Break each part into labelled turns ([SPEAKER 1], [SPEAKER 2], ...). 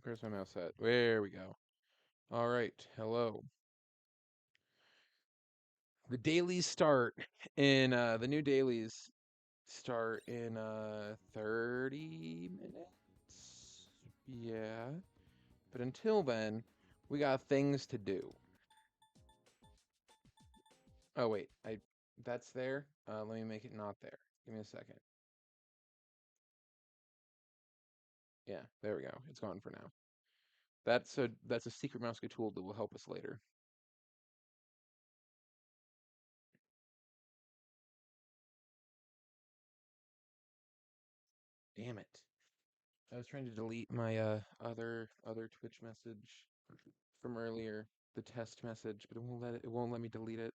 [SPEAKER 1] Where's my mouse at? There we go. All right. Hello. The dailies start in the new dailies start in 30 minutes. Yeah. But until then, we got things to do. Oh wait, that's there. Let me make it not there. Give me a second. Yeah, there we go. It's gone for now. That's a secret mouse tool that will help us later. Damn it. I was trying to delete my other Twitch message from earlier, the test message, but it won't let me delete it.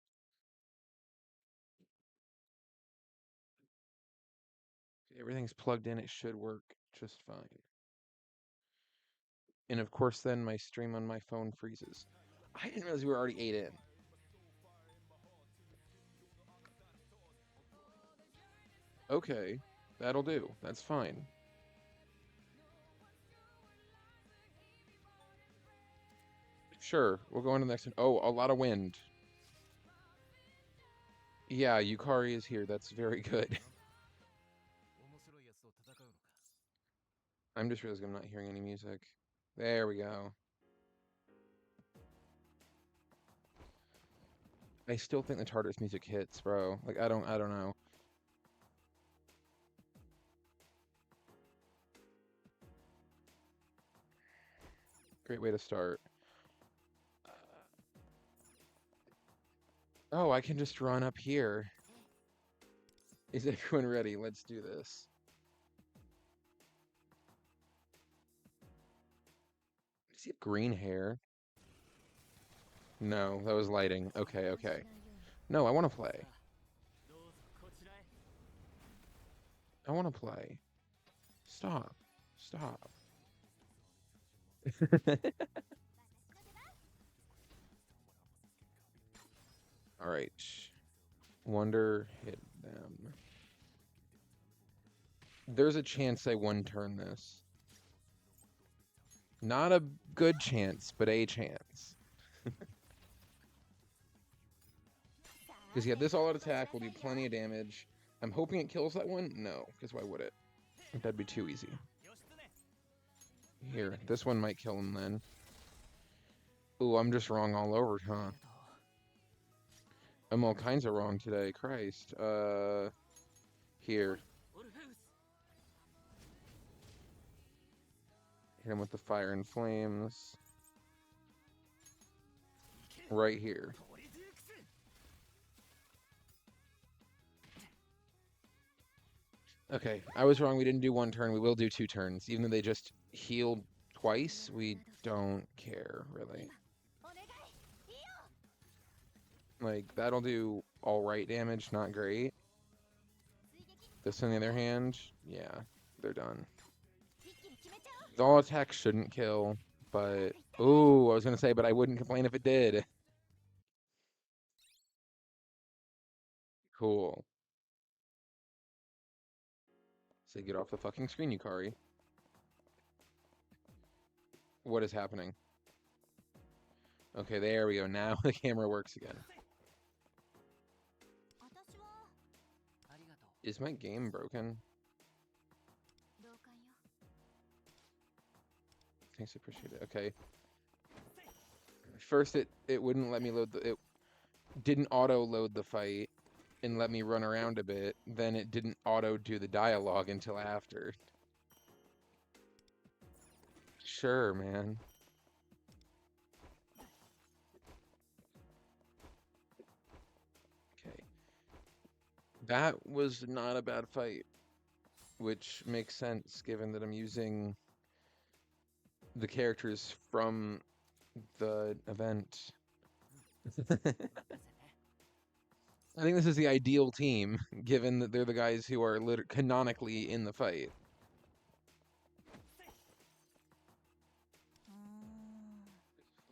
[SPEAKER 1] Everything's plugged in, it should work just fine. And of course then my stream on my phone freezes. I didn't realize we were already 8 in. Okay, that'll do. That's fine. Sure, we'll go on to the next one. Oh, a lot of wind. Yeah, Yukari is here. That's very good. I'm just realizing I'm not hearing any music. There we go. I still think the Tartarus music hits, bro. Like I don't know. Great way to start. Oh, I can just run up here. Is everyone ready? Let's do this. Does he have green hair? No, that was lighting. Okay, okay. No, I want to play. I want to play. Stop. Stop. All right. Wonder hit them. There's a chance I one-turn this. Not a good chance, but a chance. Because yeah, this all-out attack will do plenty of damage. I'm hoping it kills that one. No, because why would it? That'd be too easy. Here, this one might kill him then. Ooh, I'm just wrong all over, huh? I'm all kinds of wrong today. Christ. Here. Hit him with the fire and flames. Right here. Okay, I was wrong. We didn't do one turn. We will do 2 turns. Even though they just healed twice, we don't care, really. Like, that'll do alright damage, not great. This, on the other hand, yeah, they're done. The all attack shouldn't kill, but... Ooh, I was gonna say, but I wouldn't complain if it did. Cool. So get off the fucking screen, Yukari. What is happening? Okay, there we go. Now the camera works again. Is my game broken? Thanks, appreciate it. Okay. First, it wouldn't let me load the... It didn't auto-load the fight and let me run around a bit. Then it didn't auto-do the dialogue until after. Sure, man. Okay. That was not a bad fight, which makes sense given that I'm using the characters from the event. I think this is the ideal team, given that they're the guys who are canonically in the fight.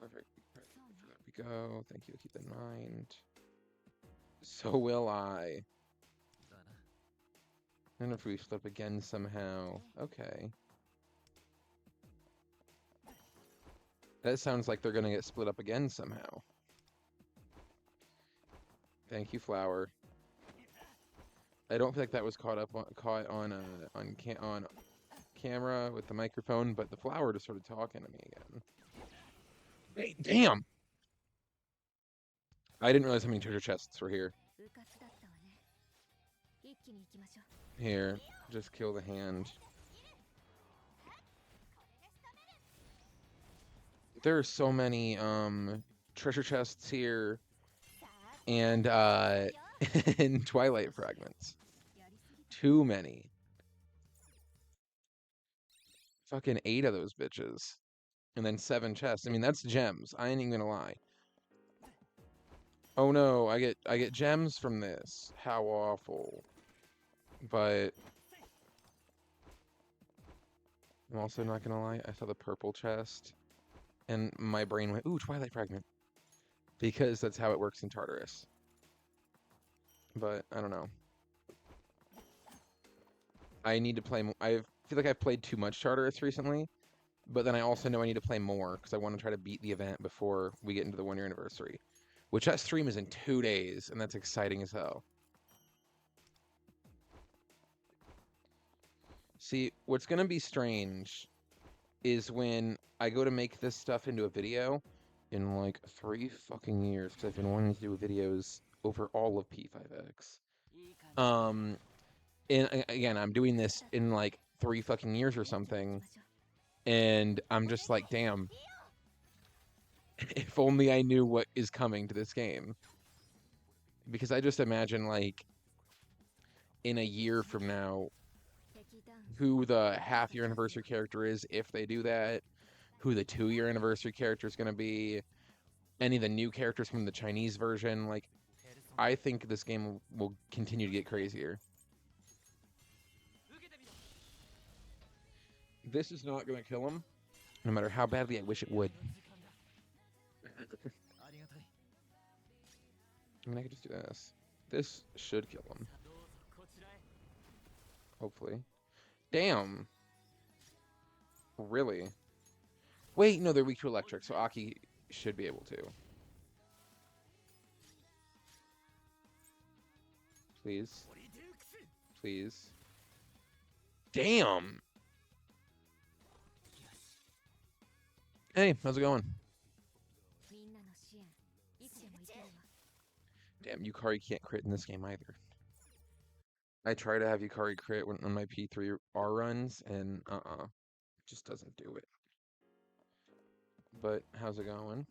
[SPEAKER 1] There we go. Thank you. Keep that in mind. So will I. And if we flip again somehow. Okay. That sounds like they're gonna get split up again somehow. Thank you, Flower. I don't feel like that was caught on camera with the microphone, but the Flower just started talking to me again. Hey, damn! I didn't realize how many treasure chests were here. Here, just kill the hand. There are so many treasure chests here and and Twilight fragments. Too many. Fucking 8 of those bitches. And then 7 chests. I mean, that's gems. I ain't even gonna lie. Oh no, I get gems from this. How awful. But I'm also not gonna lie, I saw the purple chest and my brain went, ooh, Twilight fragment. Because that's how it works in Tartarus. But I don't know. I need to play more. I feel like I've played too much Tartarus recently, but then I also know I need to play more because I want to try to beat the event before we get into the 1-year anniversary, which that stream is in 2 days, and that's exciting as hell. See, what's gonna be strange is when I go to make this stuff into a video in like 3 fucking years, because I've been wanting to do videos over all of P5X. And again, I'm doing this in like 3 fucking years or something, and I'm just like, damn, if only I knew what is coming to this game. Because I just imagine, like, in a year from now, who the half-year anniversary character is, if they do that, who the 2-year anniversary character is going to be, any of the new characters from the Chinese version. Like, I think this game will continue to get crazier. This is not going to kill him, no matter how badly I wish it would. I mean, I could just do this. This should kill him. Hopefully. Damn. Really? Wait, no, they're weak to electric, so Aki should be able to. Please. Please. Damn! Hey, how's it going? Damn, Yukari can't crit in this game either. I try to have Yukari crit on my P3R runs, and just doesn't do it. But how's it going?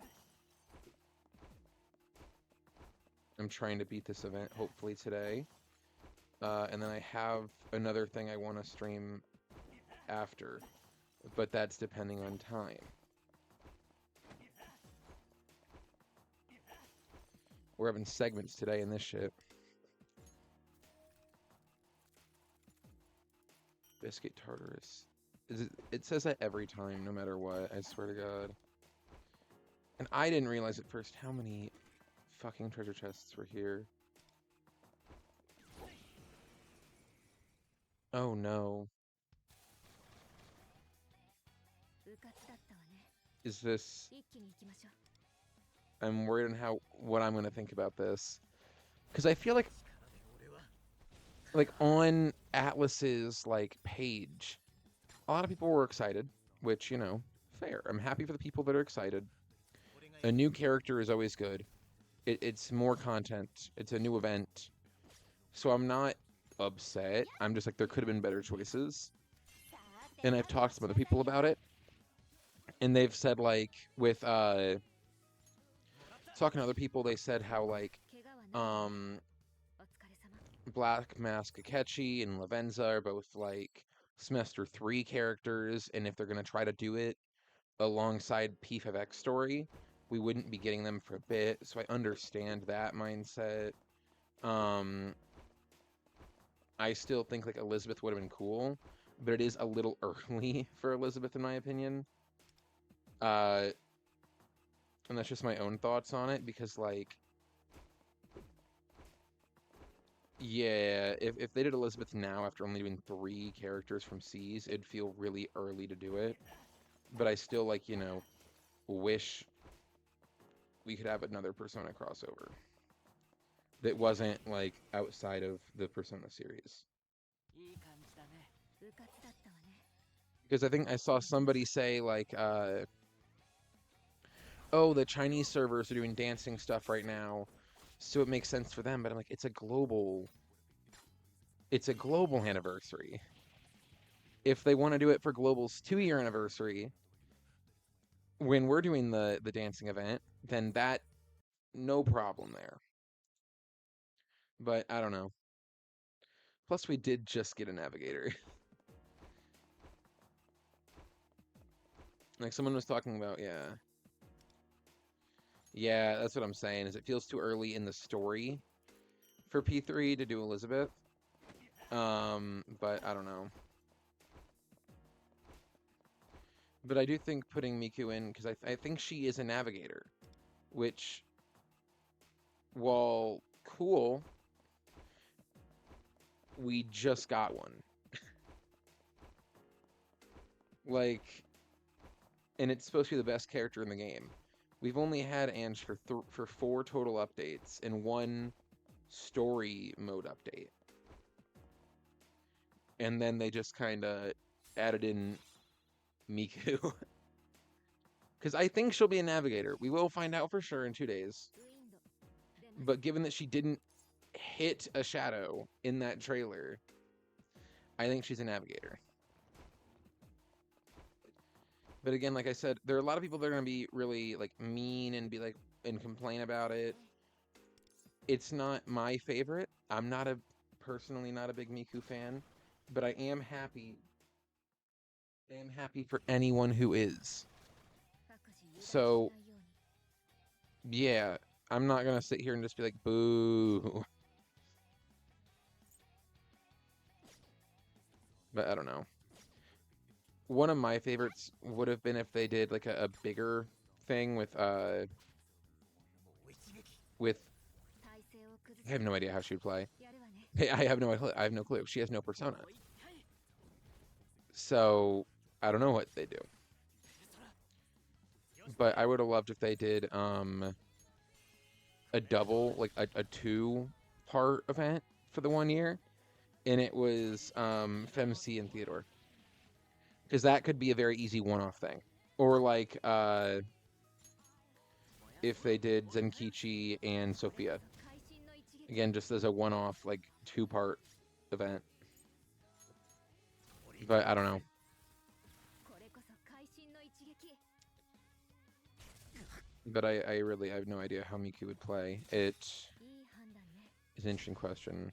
[SPEAKER 1] I'm trying to beat this event, hopefully today. And then I have another thing I want to stream after, but that's depending on time. We're having segments today in this shit. Biscuit Tartarus. It says that every time, no matter what, I swear to God. And I didn't realize at first how many fucking treasure chests were here. Oh no. Is this... I'm worried on what I'm gonna think about this. Because I feel like on Atlas's page, a lot of people were excited, which, you know, fair. I'm happy for the people that are excited. A new character is always good. It's more content. It's a new event. So I'm not upset. I'm just like, there could have been better choices. And I've talked to some other people about it. And they've said, with, talking to other people, they said how, Black Mask Akechi and Lavenza are both, Semester 3 characters, and if they're going to try to do it alongside P5X story, we wouldn't be getting them for a bit, so I understand that mindset. I still think, Elizabeth would have been cool, but it is a little early for Elizabeth, in my opinion. And that's just my own thoughts on it, because, yeah, if they did Elizabeth now after only doing 3 characters from Seas, it'd feel really early to do it. But I still, you know, wish we could have another Persona crossover that wasn't like outside of the Persona series. Because I think I saw somebody say like, oh, the Chinese servers are doing dancing stuff right now, so it makes sense for them. But I'm like, it's a global anniversary. If they want to do it for Global's 2-year anniversary, when we're doing the dancing event, then that, no problem there. But I don't know. Plus, we did just get a navigator. Like someone was talking about, yeah. Yeah, that's what I'm saying, is it feels too early in the story for P3 to do Elizabeth. But I don't know. But I do think putting Miku in, because I think she is a navigator, which, while cool, we just got one. Like, and it's supposed to be the best character in the game. We've only had Ange for 4 total updates and 1 story mode update. And then they just kind of added in Miku. Because I think she'll be a navigator. We will find out for sure in 2 days. But given that she didn't hit a shadow in that trailer, I think she's a navigator. But again, like I said, there are a lot of people that are going to be really like mean and be like and complain about it. It's not my favorite. I'm personally not a big Miku fan, but I am happy. I am happy for anyone who is. So yeah, I'm not gonna sit here and just be like, boo. But I don't know. One of my favorites would have been if they did like a bigger thing with I have no idea how she would play. I have no clue. She has no persona. So I don't know what they do. But I would have loved if they did a double, like a 2-part event for the 1 year, and it was Femc and Theodore, because that could be a very easy one-off thing. Or like if they did Zenkichi and Sophia, again, just as a one-off, like 2-part event. But I don't know. But I have no idea how Miku would play. It is an interesting question.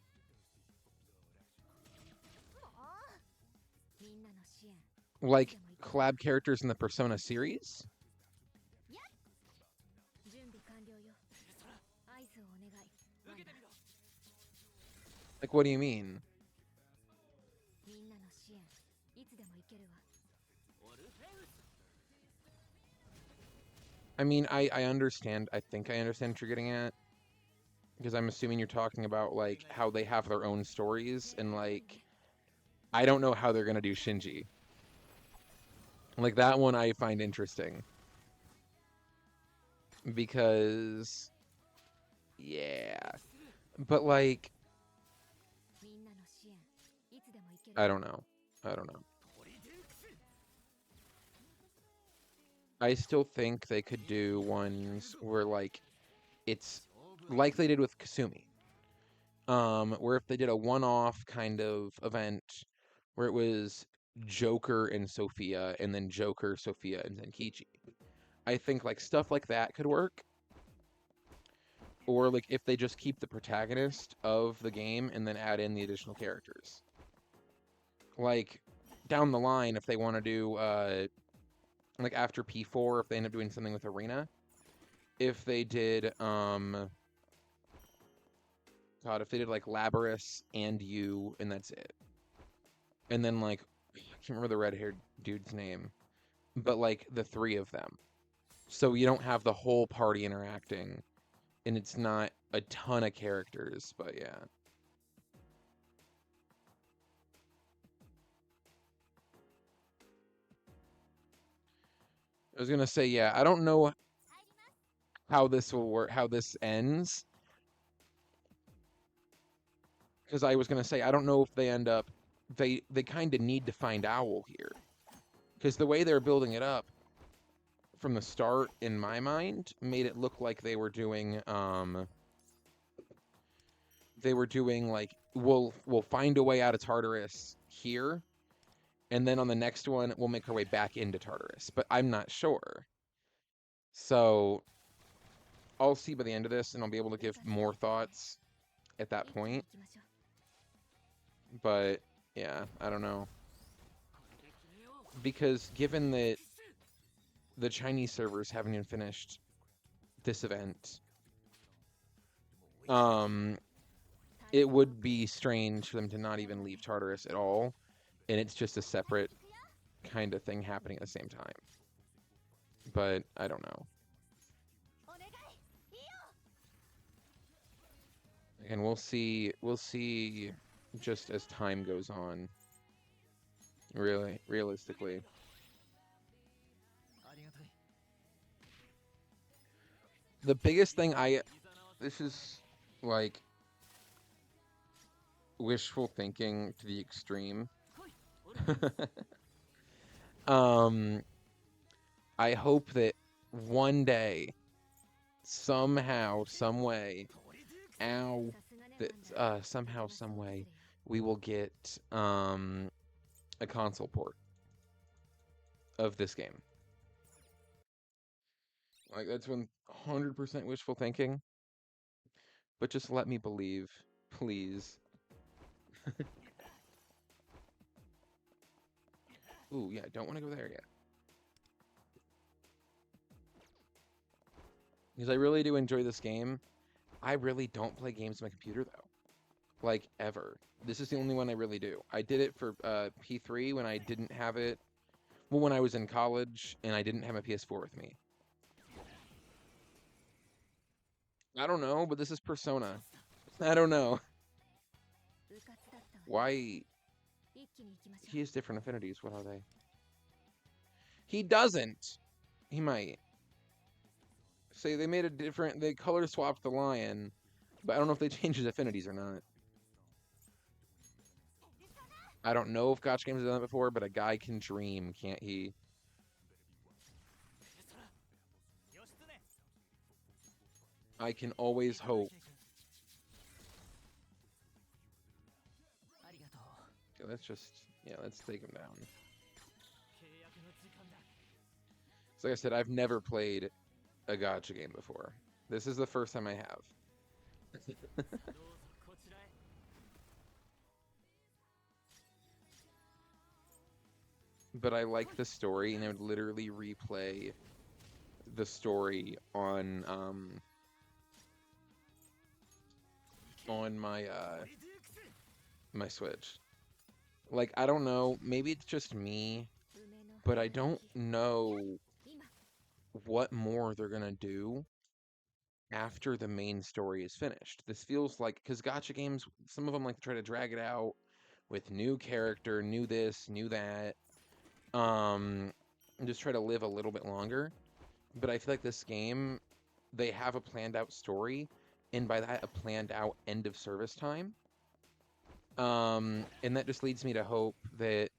[SPEAKER 1] Like collab characters in the Persona series? Like, what do you mean? I mean, I understand. I think I understand what you're getting at. Because I'm assuming you're talking about, like, how they have their own stories. And, like, I don't know how they're going to do Shinji. Like, that one I find interesting. Because, yeah. But, like, I don't know. I still think they could do ones where, like, it's like they did with Kasumi. Where if they did a one-off kind of event where it was Joker and Sophia, and then Joker, Sophia, and Zenkichi. I think like stuff like that could work. Or like if they just keep the protagonist of the game and then add in the additional characters. Like down the line, if they want to do like after P4, if they end up doing something with Arena, if they did if they did like Labrys and you, and that's it. And then like I can't remember the red-haired dude's name, but like the 3 of them. So you don't have the whole party interacting, and it's not a ton of characters, but yeah. I was gonna say, yeah, I don't know how this will work, how this ends, because I was gonna say I don't know if they end up, they kind of need to find Owl here, because the way they're building it up from the start, in my mind, made it look like they were doing like we'll find a way out of Tartarus here, and then on the next one we'll make our way back into Tartarus, but I'm not sure. So I'll see by the end of this, and I'll be able to give more thoughts at that point. But yeah, I don't know. Because given that the Chinese servers haven't even finished this event, it would be strange for them to not even leave Tartarus at all, and it's just a separate kind of thing happening at the same time. But I don't know. And we'll see just as time goes on. Really, realistically. The biggest thing this is like wishful thinking to the extreme. I hope that one day, somehow, some way, somehow, some way, we will get a console port of this game. Like, that's 100% wishful thinking. But just let me believe, please. Ooh, yeah, don't want to go there yet. Because I really do enjoy this game. I really don't play games on my computer, though. Like, ever. This is the only one I really do. I did it for P3 when I didn't have it. Well, when I was in college and I didn't have a PS4 with me. I don't know, but this is Persona. I don't know. Why? He has different affinities. What are they? He doesn't. He might. Say they made a different... They color swapped the lion, but I don't know if they changed his affinities or not. I don't know if Gotcha Games has done that before, but a guy can dream, can't he? I can always hope. Okay, let's take him down. So like I said, I've never played a Gotcha game before. This is the first time I have. But I like the story, and I would literally replay the story on my my Switch. Like, I don't know, maybe it's just me, but I don't know what more they're gonna do after the main story is finished. This feels like, because Gotcha games, some of them like to try to drag it out with new character, new this, new that, and just try to live a little bit longer. But I feel like this game, they have a planned out story, and by that, a planned out end of service time. And that just leads me to hope that...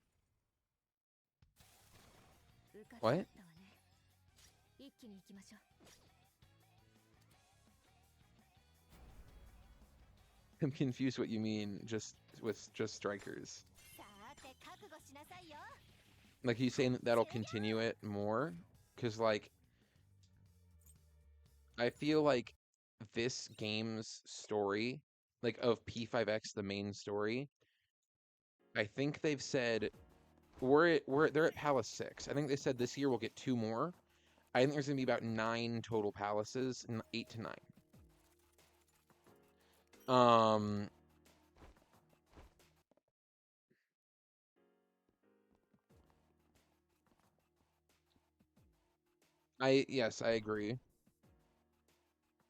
[SPEAKER 1] What? I'm confused what you mean just with just strikers. Like, you saying that that'll continue it more? Because, like, I feel like this game's story, like, of P5X, the main story, I think they've said they're at Palace 6. I think they said this year we'll get 2 more. I think there's gonna be about 9 total palaces, 8 to 9. Yes, I agree.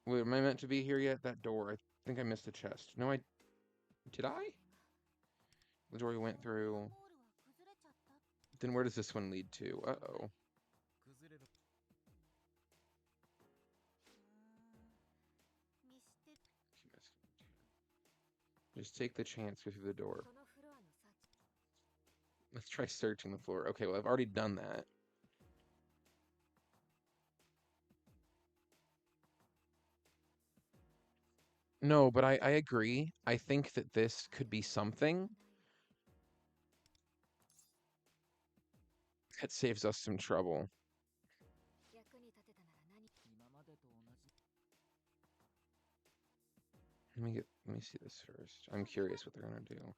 [SPEAKER 1] Wait, am I meant to be here yet? That door. I think I missed a chest. No, did I? The door we went through. Then where does this one lead to? Uh-oh. Just take the chance, go through the door. Let's try searching the floor. Okay, well, I've already done that. No, but I agree. I think that this could be something that saves us some trouble. Let me see this first. I'm curious what they're gonna do.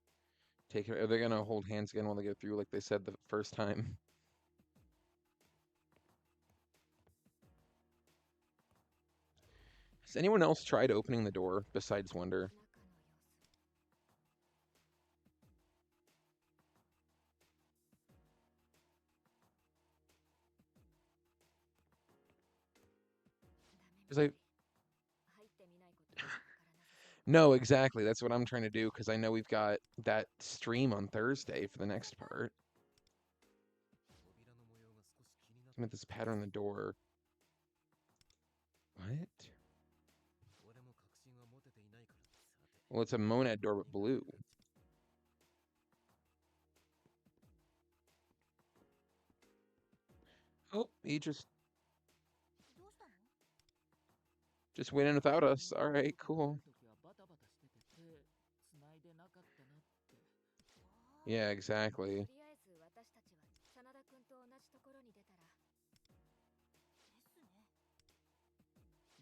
[SPEAKER 1] Take it. Are they gonna hold hands again while they go through, like they said the first time? Has anyone else tried opening the door besides Wonder? Because I No, exactly. That's what I'm trying to do because I know we've got that stream on Thursday for the next part. I'm at this pattern on the door. What? Well, it's a Monad door, but blue. Oh, he just went in without us. All right, cool. Yeah, exactly.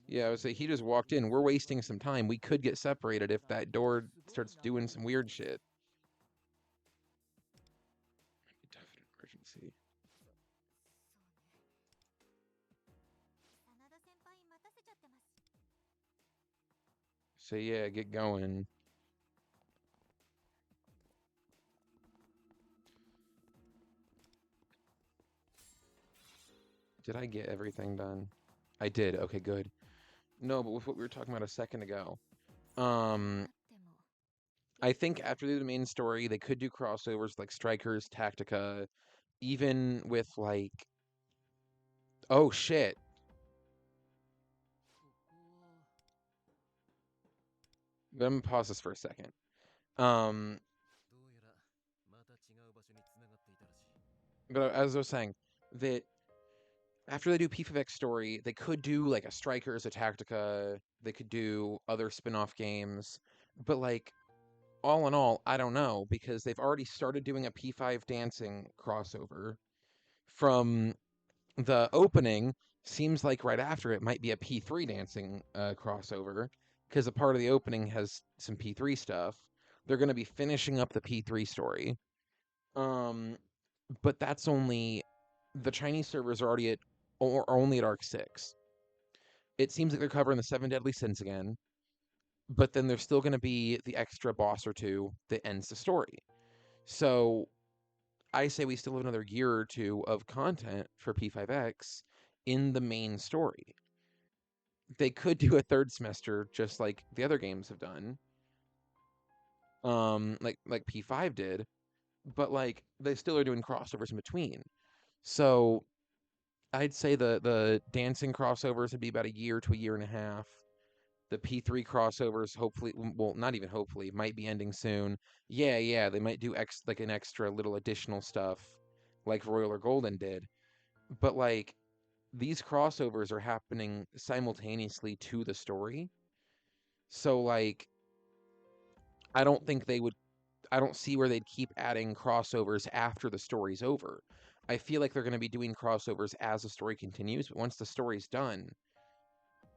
[SPEAKER 1] Yeah, I would say he just walked in. We're wasting some time. We could get separated if that door starts doing some weird shit. Definite emergency. So yeah, get going. Did I get everything done? I did. Okay, good. No, but with what we were talking about a second ago, I think after the main story, they could do crossovers like Strikers, Tactica, even with like, oh shit. Let me pause this for a second. But as I was saying, that after they do P5X story, they could do like a Strikers, a Tactica. They could do other spin-off games, but like all in all, I don't know because they've already started doing a P5 dancing crossover from the opening. Seems like right after it might be a P3 dancing crossover because a part of the opening has some P3 stuff. They're going to be finishing up the P3 story. But that's only the Chinese servers are already at or only at Arc 6. It seems like they're covering the Seven Deadly Sins again, but then there's still going to be the extra boss or two that ends the story. So I say we still have another year or two of content for P5X in the main story. They could do a third semester just like the other games have done. Like P5 did, but like they still are doing crossovers in between. So I'd say the dancing crossovers would be about a year to a year and a half. The P3 crossovers, hopefully, well, not even hopefully, might be ending soon. Yeah, they might do like an extra little additional stuff, like Royal or Golden did. But like these crossovers are happening simultaneously to the story, so like I don't think they would. I don't see where they'd keep adding crossovers after the story's over. I feel like they're going to be doing crossovers as the story continues, but once the story's done,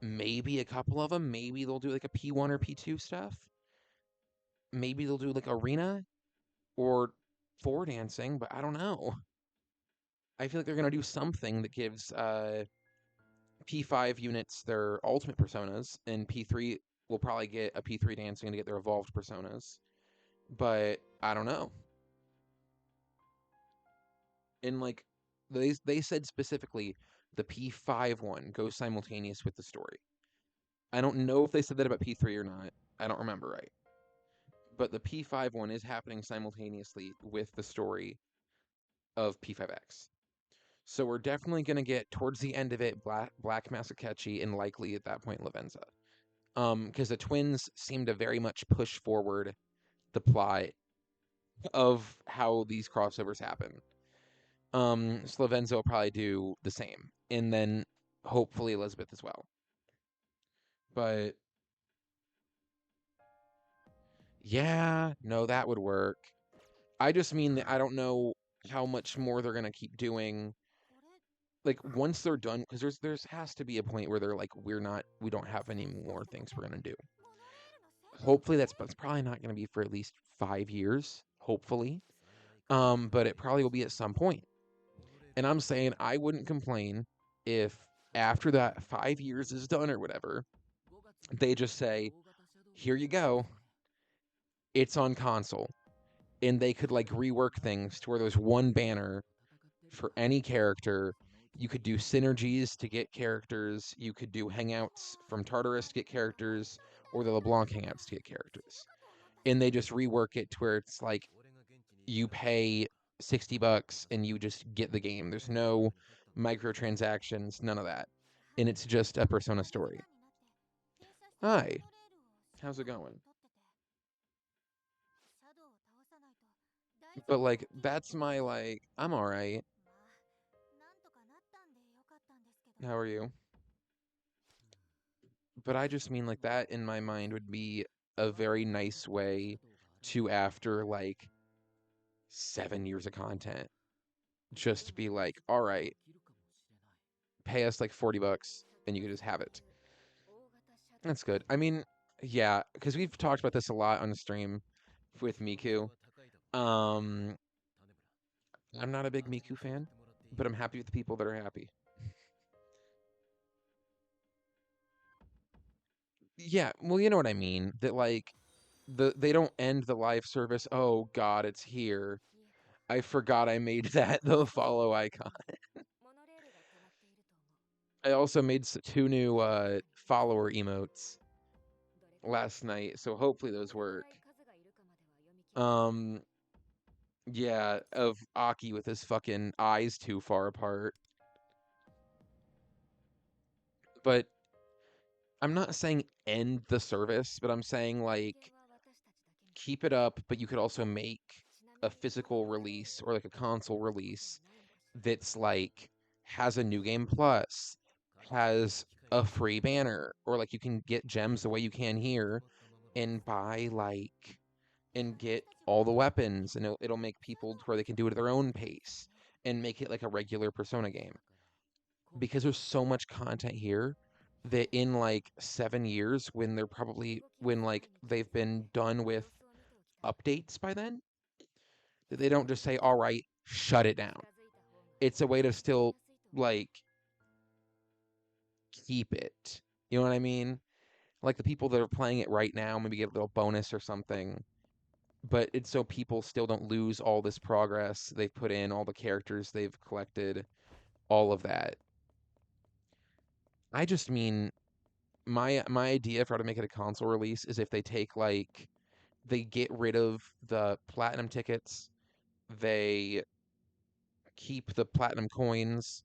[SPEAKER 1] maybe a couple of them. Maybe they'll do like a P1 or P2 stuff. Maybe they'll do like arena or four dancing, but I don't know. I feel like they're gonna do something that gives P5 units their ultimate personas, and P3 will probably get a P3 dancing to get their evolved personas. But I don't know. And like they said specifically, the P5 one goes simultaneous with the story. I don't know if they said that about P3 or not. I don't remember right. But the P5 one is happening simultaneously with the story of P5X. So we're definitely going to get towards the end of it Black Masakechi and likely at that point Lavenza. Because the twins seem to very much push forward the plot of how these crossovers happen. Slavenza will probably do the same, and then hopefully Elizabeth as well. But yeah, no, that would work. I just mean that I don't know how much more they're gonna keep doing. Like once they're done, because there's has to be a point where they're like, we don't have any more things we're gonna do. Hopefully that's probably not gonna be for at least 5 years. Hopefully, but it probably will be at some point. And I'm saying I wouldn't complain if after that 5 years is done or whatever, they just say, here you go, it's on console. And they could like rework things to where there's one banner for any character. You could do synergies to get characters. You could do hangouts from Tartarus to get characters, or the LeBlanc hangouts to get characters. And they just rework it to where it's like you pay $60 and you just get the game. There's no microtransactions, none of that. And it's just a Persona story. Hi, how's it going? But like that's my like I'm all right. How are you? But I just mean like that in my mind would be a very nice way to after like 7 years of content just be like, all right, pay us like $40 and you can just have it. That's good. I mean, yeah, because we've talked about this a lot on the stream with Miku. Um, I'm not a big Miku fan, but I'm happy with the people that are happy. Yeah, well, you know what I mean. That like they don't end the live service. Oh God, it's here. I forgot I made that the follow icon. I also made two new follower emotes last night, so hopefully those work. Um, yeah, of Aki with his fucking eyes too far apart. But I'm not saying end the service, but I'm saying like keep it up, but you could also make a physical release or like a console release that's like has a new game plus, has a free banner, or like you can get gems the way you can here and buy like and get all the weapons and it'll make people to where they can do it at their own pace and make it like a regular Persona game. Because there's so much content here that in like 7 years when like they've been done with updates by then, that they don't just say, all right, shut it down. It's a way to still like keep it. You know what I mean? Like the people that are playing it right now maybe get a little bonus or something. But it's so people still don't lose all this progress they've put in, all the characters they've collected, all of that. I just mean my idea for how to make it a console release is if they take like they get rid of the platinum tickets, they keep the platinum coins,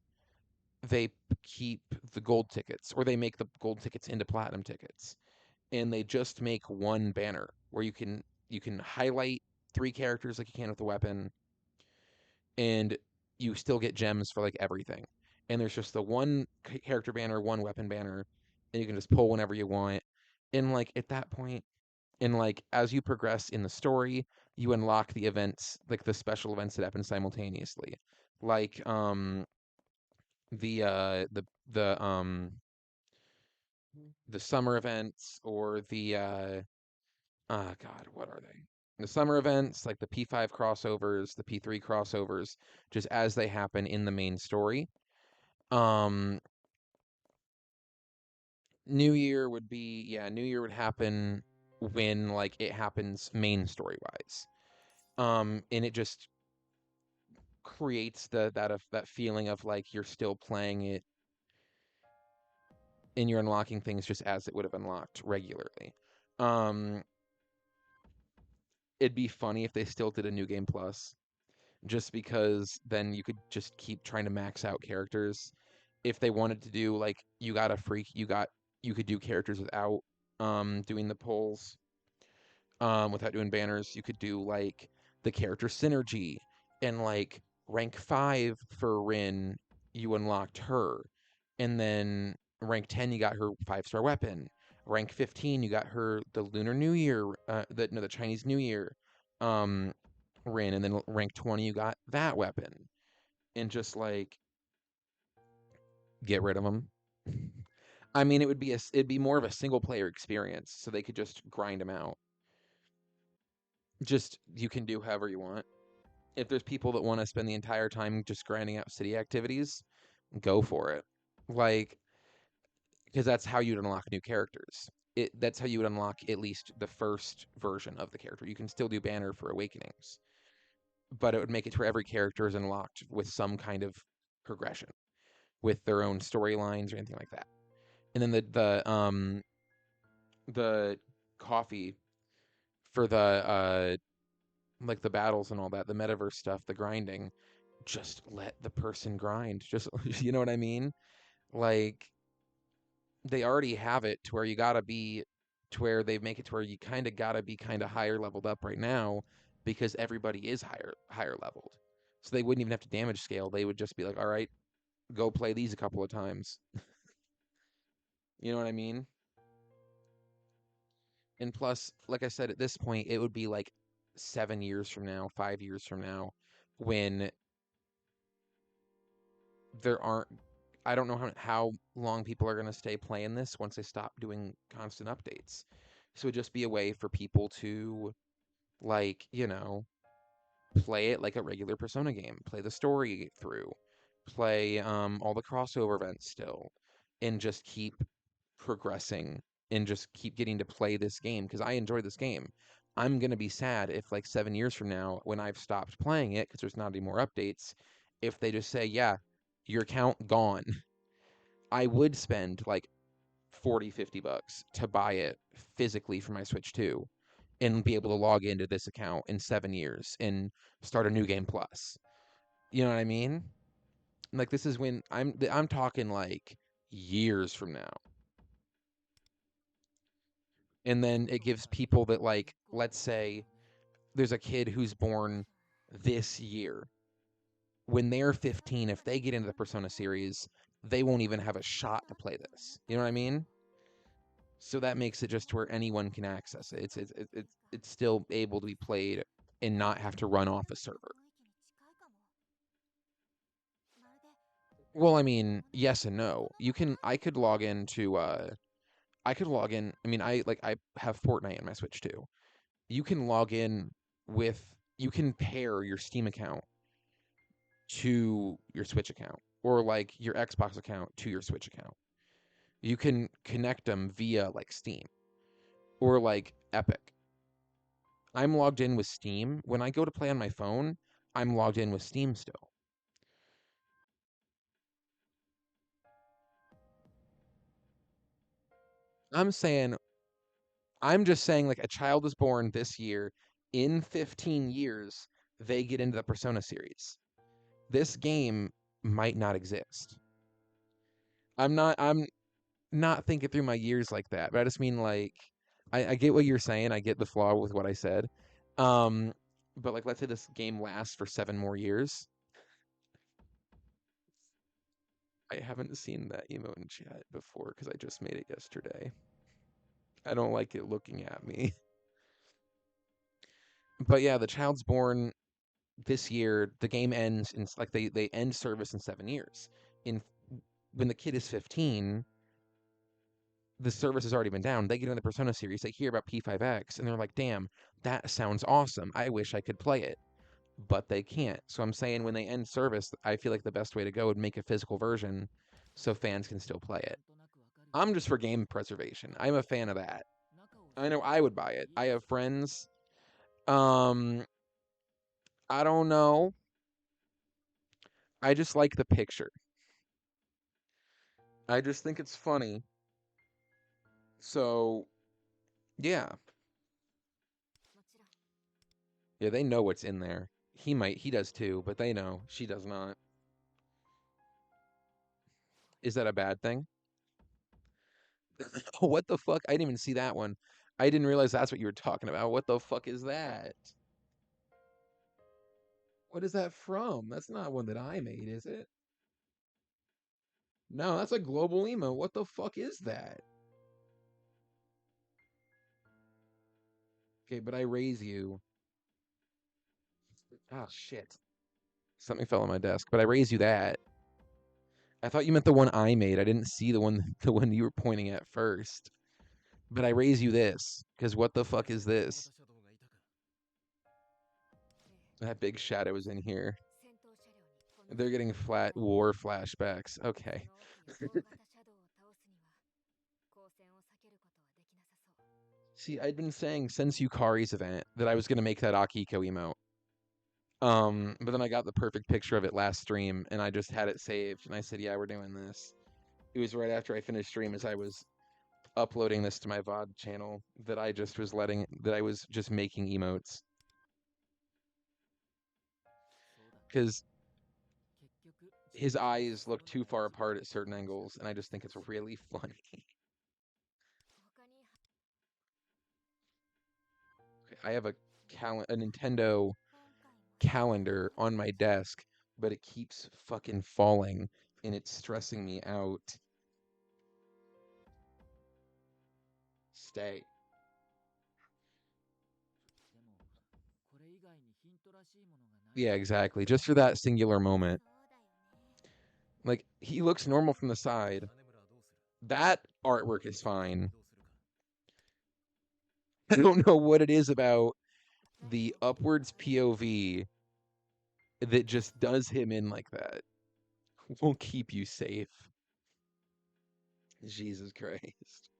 [SPEAKER 1] they keep the gold tickets, or they make the gold tickets into platinum tickets, and they just make one banner where you can highlight three characters like you can with the weapon, and you still get gems for like everything. And there's just the one character banner, one weapon banner, and you can just pull whenever you want. And like at that point, and like as you progress in the story, you unlock the events, like the special events that happen simultaneously, like the uh the the um the summer events or the God, what are they? The summer events, like the P5 crossovers, the P3 crossovers, just as they happen in the main story. Um, New Year would be, yeah, New Year would happen when like it happens main story wise. And it just creates that feeling of like you're still playing it and you're unlocking things just as it would have unlocked regularly. Um, it'd be funny if they still did a new game plus, just because then you could just keep trying to max out characters. If they wanted to do like you could do characters without doing the polls. without doing banners. You could do like the character synergy, and like rank 5 for Rin, you unlocked her, and then rank 10 you got her 5-star weapon. Rank 15 you got her the Lunar New Year, the Chinese New Year, um, Rin, and then rank 20 you got that weapon, and just like get rid of them. I mean, it'd be more of a single player experience, so they could just grind them out. Just you can do however you want. If there's people that want to spend the entire time just grinding out city activities, go for it. Like, because that's how you'd unlock new characters. That's how you would unlock at least the first version of the character. You can still do banner for Awakenings, but it would make it to where every character is unlocked with some kind of progression, with their own storylines or anything like that. And then the coffee for the like the battles and all that, the metaverse stuff, the grinding, just let the person grind. Just you know what I mean? Like they already have it to where you gotta be to where they make it to where you kind of gotta be kind of higher leveled up right now because everybody is higher leveled. So they wouldn't even have to damage scale. They would just be like, all right, go play these a couple of times. You know what I mean? And plus, like I said, at this point, it would be like 7 years from now, 5 years from now, when there aren't. I don't know how long people are going to stay playing this once they stop doing constant updates. So it'd just be a way for people to, like, play it like a regular Persona game, play the story through, play all the crossover events still, and just keep progressing and just keep getting to play this game because I enjoy this game. I'm gonna be sad if like 7 years from now, when I've stopped playing it because there's not any more updates, if they just say, yeah, your account gone. I would spend like 40, $50 to buy it physically for my Switch 2 and be able to log into this account in 7 years and start a new game plus. You know what I mean? Like this is when I'm talking like years from now. And then it gives people that, like, let's say there's a kid who's born this year. When they're 15, if they get into the Persona series, they won't even have a shot to play this. You know what I mean? So that makes it just where anyone can access it. It's still able to be played and not have to run off a server. Well, I mean, yes and no. I could log into I could log in. I mean, I have Fortnite in my Switch too. You can log in with you can pair your Steam account to your Switch account or like your Xbox account to your Switch account. You can connect them via like Steam or like Epic. I'm logged in with Steam. When I go to play on my phone, I'm logged in with Steam still. I'm saying I'm just saying like a child is born this year, in 15 years they get into the Persona series. This game might not exist. I'm not thinking through my years like that, but I just mean like I get what you're saying. I get the flaw with what I said. Um, but like let's say this game lasts for 7 more years. I haven't seen that emote in chat before because I just made it yesterday. I don't like it looking at me. But yeah, the child's born this year. The game ends in like they end service in 7 years. In when the kid is 15, the service has already been down. They get in the Persona series, they hear about P5X, and they're like, damn, that sounds awesome. I wish I could play it. But they can't. So I'm saying when they end service, I feel like the best way to go would make a physical version so fans can still play it. I'm just for game preservation. I'm a fan of that. I know I would buy it. I have friends. Um, I don't know. I just like the picture. I just think it's funny. So, yeah. Yeah, they know what's in there. He does too, but they know. She does not. Is that a bad thing? Oh, what the fuck? I didn't even see that one. I didn't realize that's what you were talking about. What the fuck is that? What is that from? That's not one that I made, is it? No, that's a global emo. What the fuck is that? Okay, but I raise you. Ah, shit. Something fell on my desk, but I raise you that. I thought you meant the one I made. I didn't see the one the one you were pointing at first. But I raise you this, because what the fuck is this? That big shadow is in here. They're getting flat war flashbacks. Okay. See, I'd been saying since Yukari's event that I was gonna make that Akiko emote. But then I got the perfect picture of it last stream, and I just had it saved, and I said, yeah, we're doing this. It was right after I finished stream as I was uploading this to my VOD channel that I just was that I was just making emotes. Because his eyes look too far apart at certain angles, and I just think it's really funny. I have a Nintendo calendar on my desk, but it keeps fucking falling, and it's stressing me out. Stay. Yeah, exactly. Just for that singular moment. Like, he looks normal from the side. That artwork is fine. I don't know what it is about the upwards POV that just does him in like that. Won't keep you safe. Jesus Christ.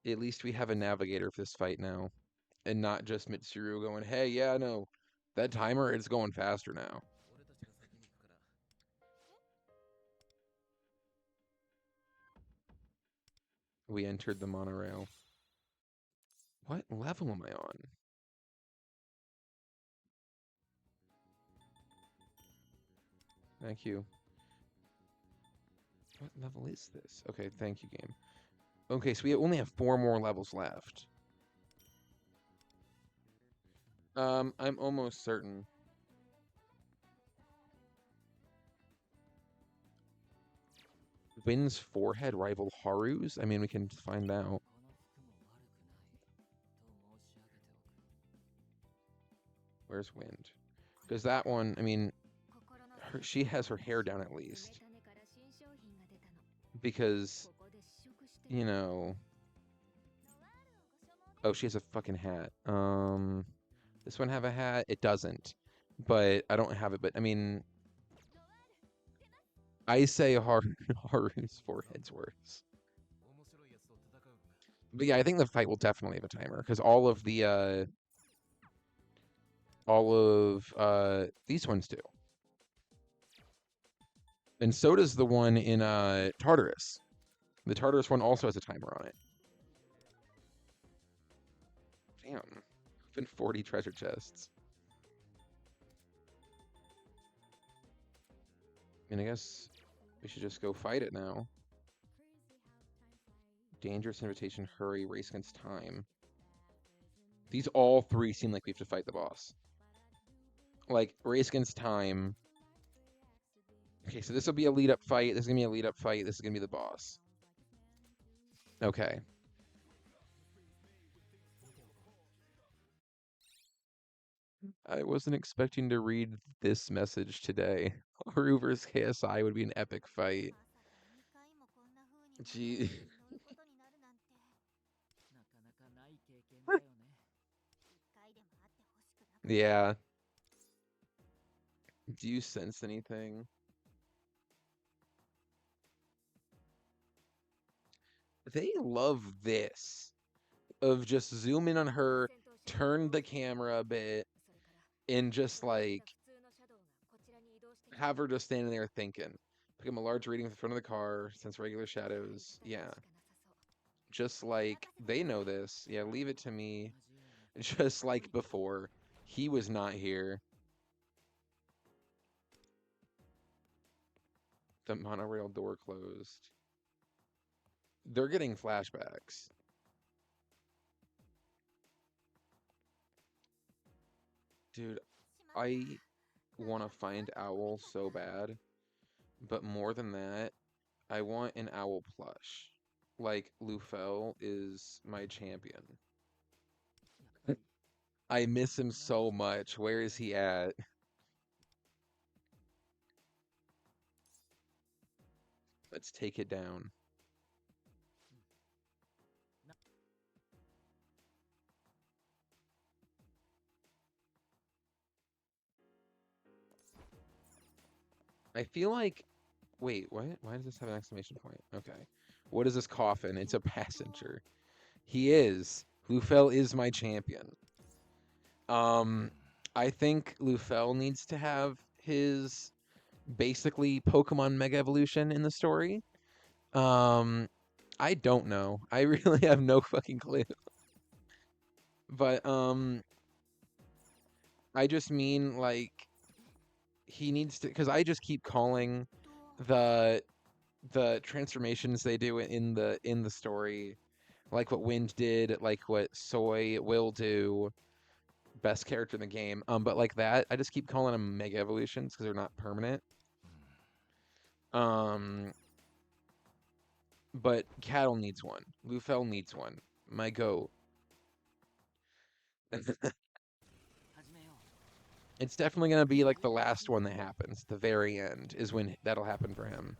[SPEAKER 1] At least we have a navigator for this fight now. And not just Mitsuru going, hey, yeah, no, that timer is going faster now. We entered the monorail. What level am I on? Thank you. What level is this? Okay, thank you, game. Okay, so we only have 4 more levels left. I'm almost certain. Wynn's forehead rival Haru's? I mean, we can find out. Where's Wind? Because that one, I mean, she has her hair down at least. Because, you know... Oh, she has a fucking hat. This one have a hat? It doesn't. But I don't have it, but I mean... I say Haru's forehead's worse. But yeah, I think the fight will definitely have a timer, because all of these ones do. And so does the one in Tartarus. The Tartarus one also has a timer on it. Damn. Been 40 treasure chests. I mean, I guess we should just go fight it now. Dangerous invitation, hurry, race against time. These all 3 seem like we have to fight the boss. Like, race against time. Okay, so this will be a lead-up fight. This is going to be a lead-up fight. This is going to be the boss. Okay. I wasn't expecting to read this message today. Haru vs. KSI would be an epic fight. Gee. Yeah. Do you sense anything? They love this. Of just zoom in on her, turn the camera a bit, and just like have her just standing there thinking. Pick up a large reading from the front of the car, sense regular shadows. Yeah. Just like they know this. Yeah, leave it to me. Just like before. He was not here. The monorail door closed. They're getting flashbacks. Dude, I want to find Owl so bad, but more than that, I want an Owl plush. Like, Lufel is my champion. I miss him so much. Where is he at? Let's take it down. I feel like... Wait, what? Why does this have an exclamation point? Okay. What is this coffin? It's a passenger. He is. Lufel is my champion. Um, I think Lufel needs to have his basically Pokemon Mega Evolution in the story. Um, I don't know. I really have no fucking clue. But I just mean like he needs to, because I just keep calling the transformations they do in the story, like what Wind did, like what Soy will do, best character in the game. But like that, I just keep calling them Mega Evolutions because they're not permanent. Um, but Cattle needs one. Lufel needs one. My goat. It's definitely gonna be like the last one that happens. The very end is when that'll happen for him.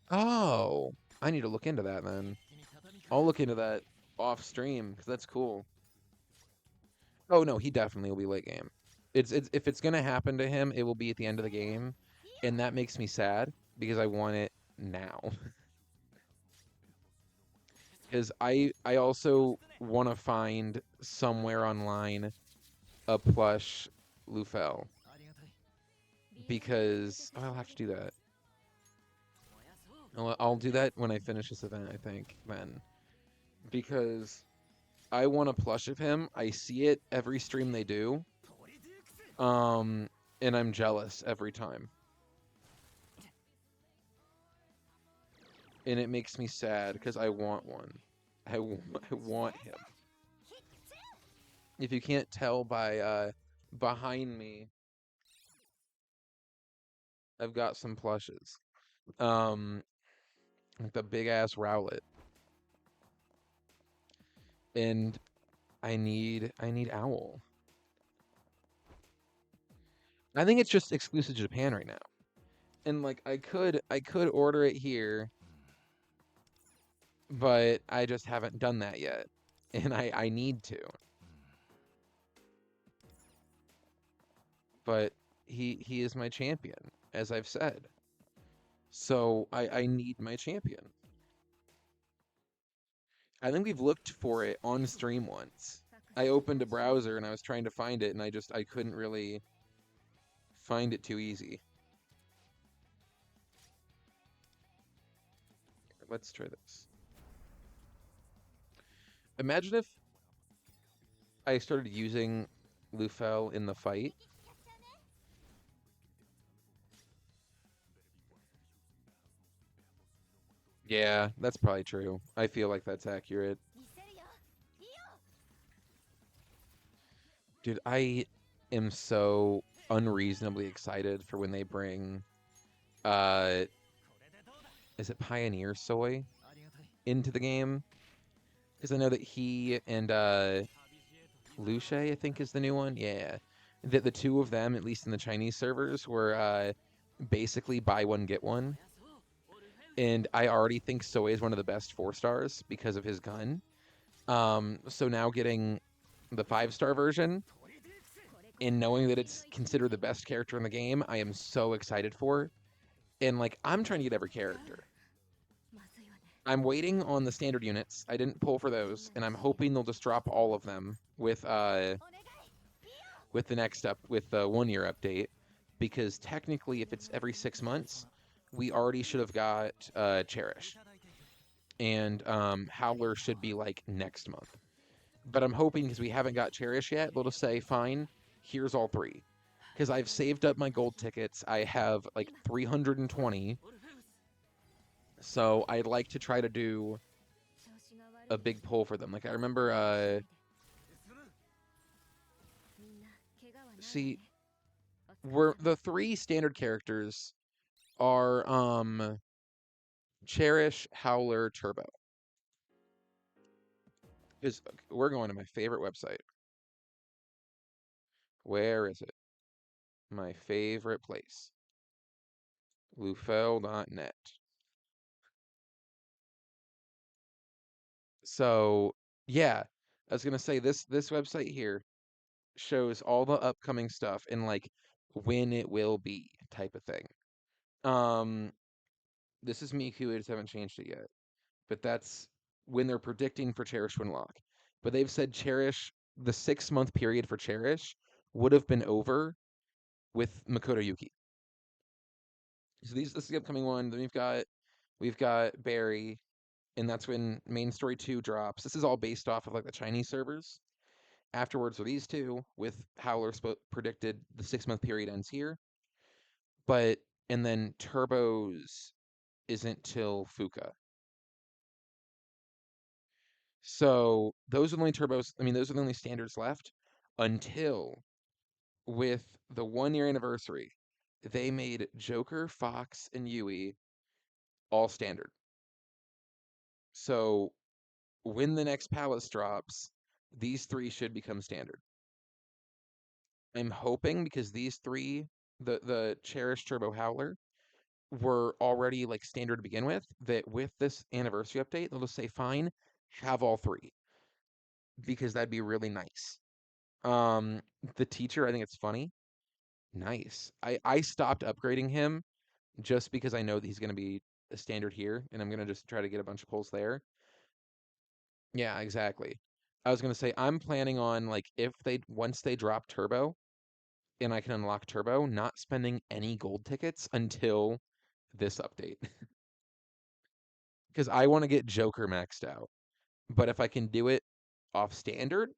[SPEAKER 1] Oh, I need to look into that then. I'll look into that off stream because that's cool. Oh no, he definitely will be late game. It's if it's gonna happen to him, it will be at the end of the game, and that makes me sad because I want it now. Because I also want to find somewhere online a plush Lufel because I'll have to do that. I'll do that when I finish this event, I think, then. Because I want a plush of him. I see it every stream they do. And I'm jealous every time. And it makes me sad because I want one. I want him. If you can't tell by behind me, I've got some plushes. Like the big ass Rowlet. And I need Owl. I think it's just exclusive to Japan right now. And like I could order it here, but I just haven't done that yet. And I need to. But he is my champion, as I've said. So I need my champion. I think we've looked for it on stream once. I opened a browser and I was trying to find it and I couldn't really find it too easy. Let's try this. Imagine if I started using Lufel in the fight. Yeah, that's probably true. I feel like that's accurate. Dude, I am so unreasonably excited for when they bring uh is it Pioneer Soy into the game? Because I know that he and Luce, I think, is the new one. Yeah. That the two of them, at least in the Chinese servers, were basically buy one get one. And I already think Soy is one of the best 4 stars because of his gun. So now getting the 5-star version and knowing that it's considered the best character in the game, I am so excited for. And like I'm trying to get every character. I'm waiting on the standard units. I didn't pull for those, and I'm hoping they'll just drop all of them with the next up with the 1-year update. Because technically, if it's every 6 months, we already should have got Cherish, and Howler should be like next month. But I'm hoping because we haven't got Cherish yet, they'll just say, "Fine, here's all 3." Because I've saved up my gold tickets. I have like 320. So I'd like to try to do a big pull for them. Like I remember, see, we're the three standard characters are Cherish, Howler, Turbo. Because we're going to my favorite website. Where is it? My favorite place. Lufel.net. So yeah, I was gonna say this website here shows all the upcoming stuff and like when it will be type of thing. Um, this is Miku, I just haven't changed it yet. But that's when they're predicting for Cherish to unlock. But they've said Cherish, the 6 month period for Cherish would have been over with Makoto Yuki. So this is the upcoming one. Then we've got Barry, and that's when Main Story 2 drops. This is all based off of like the Chinese servers. Afterwards with these two, with Howler predicted the 6 month period ends here. But and then Turbo's isn't till Fuka. So those are the only turbos. I mean, those are the only standards left until with the 1 year anniversary, they made Joker, Fox, and Yui all standard. So when the next palace drops, these three should become standard. I'm hoping because these three, the Cherish Turbo Howler, were already like standard to begin with, that with this anniversary update, they'll just say, fine, have all three. Because that'd be really nice. Um, the teacher, I think it's funny. Nice. I stopped upgrading him just because I know that he's going to be a standard here, and I'm going to just try to get a bunch of pulls there. Yeah, exactly. I was going to say I'm planning on like if they once they drop Turbo and I can unlock Turbo, not spending any gold tickets until this update. Because I want to get Joker maxed out. But if I can do it off standard,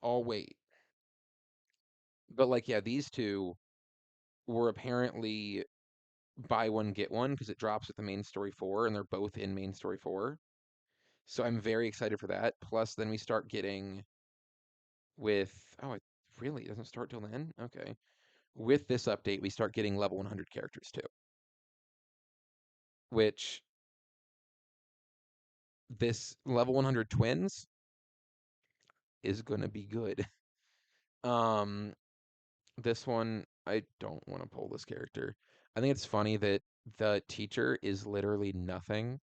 [SPEAKER 1] I'll wait. But like yeah, these two were apparently buy one get one because it drops with the main story 4 and they're both in main story 4. So I'm very excited for that. Plus then we start getting with it really doesn't start till then. Okay. With this update we start getting level 100 characters too. Which this level 100 twins is going to be good. Um this one I don't want to pull this character. I think it's funny that the teacher is literally nothing.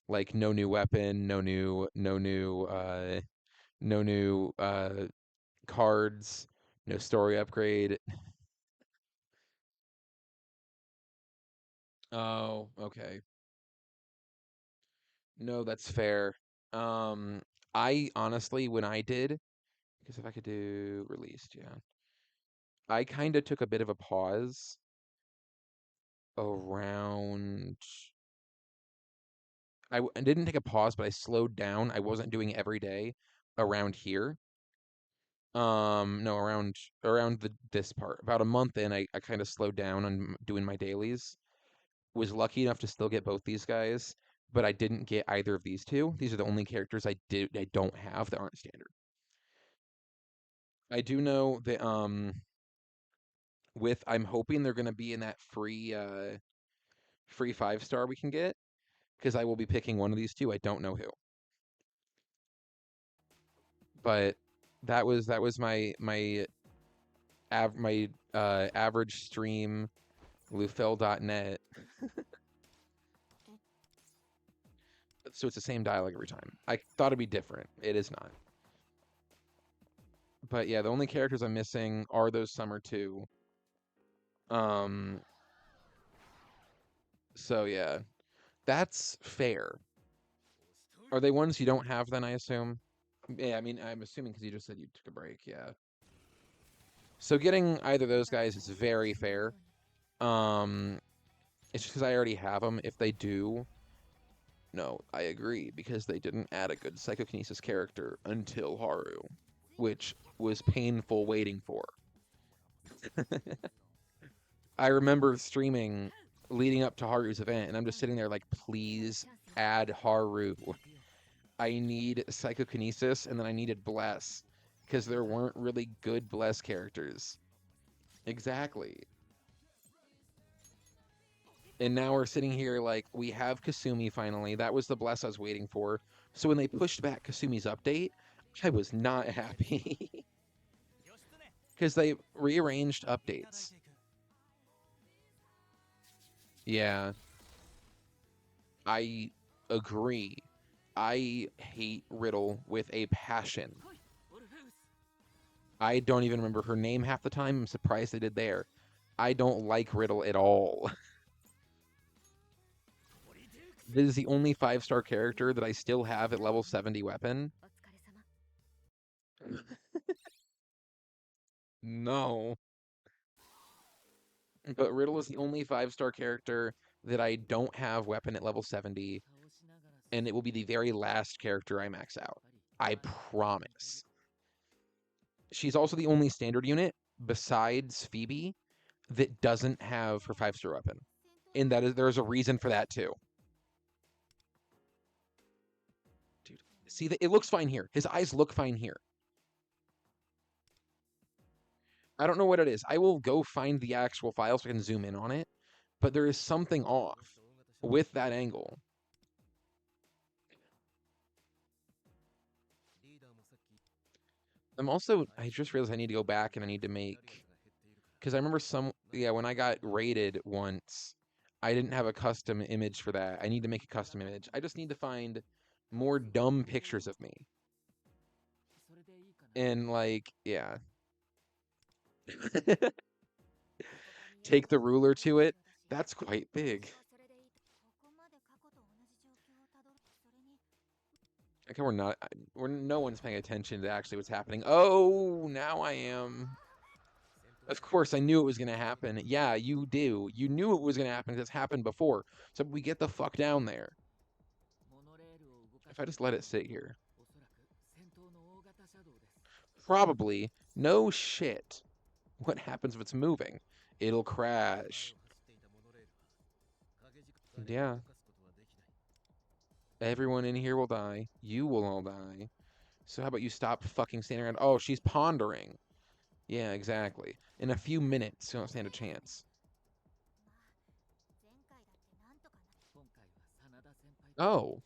[SPEAKER 1] Like no new weapon, no new cards, no story upgrade. Oh, okay. No, that's fair. Um, I honestly, when I did, because if I could do released, yeah, I kind of took a bit of a pause around. I didn't take a pause, but I slowed down. I wasn't doing every day around here. No, around this part. About a month in, I kind of slowed down on doing my dailies. Was lucky enough to still get both these guys, but I didn't get either of these two. These are the only characters I don't have that aren't standard. I do know that with I'm hoping they're gonna be in that free 5-star we can get, because I will be picking one of these two. I don't know who. But that was my average stream Lufel.net. So it's the same dialogue every time. I thought it'd be different. It is not. But yeah, the only characters I'm missing are those summer two. Um, so yeah, that's fair. Are they ones you don't have then, I assume? Yeah, I mean, I'm assuming because you just said you took a break, yeah. So getting either of those guys is very fair. Um, it's just because I already have them. If they do, no, I agree, because they didn't add a good psychokinesis character until Haru, which was painful waiting for. I remember streaming leading up to Haru's event, and I'm just sitting there like, please add Haru. I need Psychokinesis, and then I needed Bless, because there weren't really good Bless characters. Exactly. And now we're sitting here like, we have Kasumi finally. That was the Bless I was waiting for. So when they pushed back Kasumi's update, I was not happy. Because they rearranged updates. Yeah, I agree. I hate Riddle with a passion. I don't even remember her name half the time. I'm surprised they did there. I don't like Riddle at all. This is the only 5-star character that I still have at level 70 weapon. No. But Riddle is the only 5-star character that I don't have weapon at level 70, and it will be the very last character I max out. I promise. She's also the only standard unit besides Phoebe that doesn't have her 5-star weapon. And there's a reason for that too. Dude, see that it looks fine here. His eyes look fine here. I don't know what it is. I will go find the actual file so I can zoom in on it, but there is something off with that angle. I just realized I need to go back and I need to make, because I remember when I got raided once, I didn't have a custom image for that. I need to make a custom image. I just need to find more dumb pictures of me. And like, yeah. Take the ruler to it. That's quite big. Okay, no one's paying attention to actually what's happening. Oh, now I am. Of course, I knew it was going to happen. Yeah, you do. You knew it was going to happen because it's happened before. So we get the fuck down there. If I just let it sit here. Probably. No shit. What happens if it's moving? It'll crash. Yeah. Everyone in here will die. You will all die. So how about you stop fucking standing around? Oh, she's pondering. Yeah, exactly. In a few minutes, you don't stand a chance. Oh,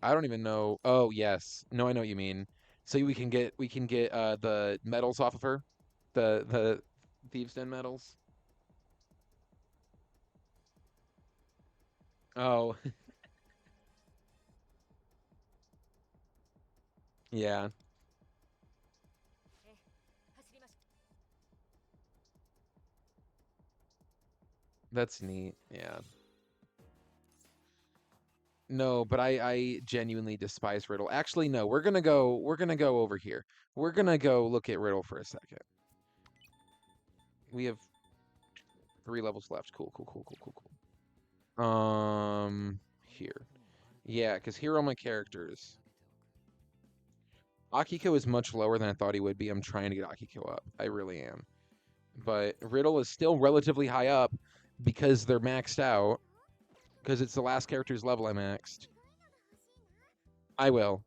[SPEAKER 1] I don't even know. Oh, yes. No, I know what you mean. So we can get the medals off of her, the thieves' den medals. Oh, yeah. That's neat. Yeah. No, but I genuinely despise Riddle. Actually, no, we're gonna go over here. We're gonna go look at Riddle for a second. We have 3 levels left. Cool, cool, cool, cool, cool, cool. Here. Yeah, because here are all my characters. Akiko is much lower than I thought he would be. I'm trying to get Akiko up. I really am. But Riddle is still relatively high up because they're maxed out. Because it's the last character's level I maxed. I will.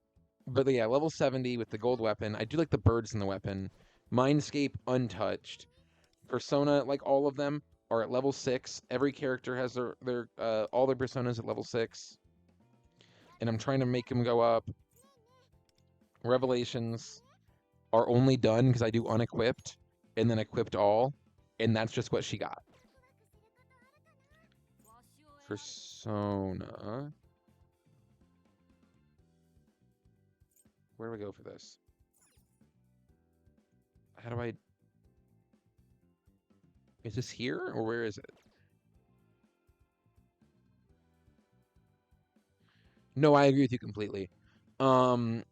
[SPEAKER 1] But yeah, level 70 with the gold weapon. I do like the birds in the weapon. Mindscape untouched. Persona, like all of them, are at level 6. Every character has their all their personas at level 6. And I'm trying to make them go up. Revelations are only done because I do unequipped and then equipped all, and that's just what she got. Persona. Where do we go for this? How do I... Is this here, or where is it? No, I agree with you completely. Um,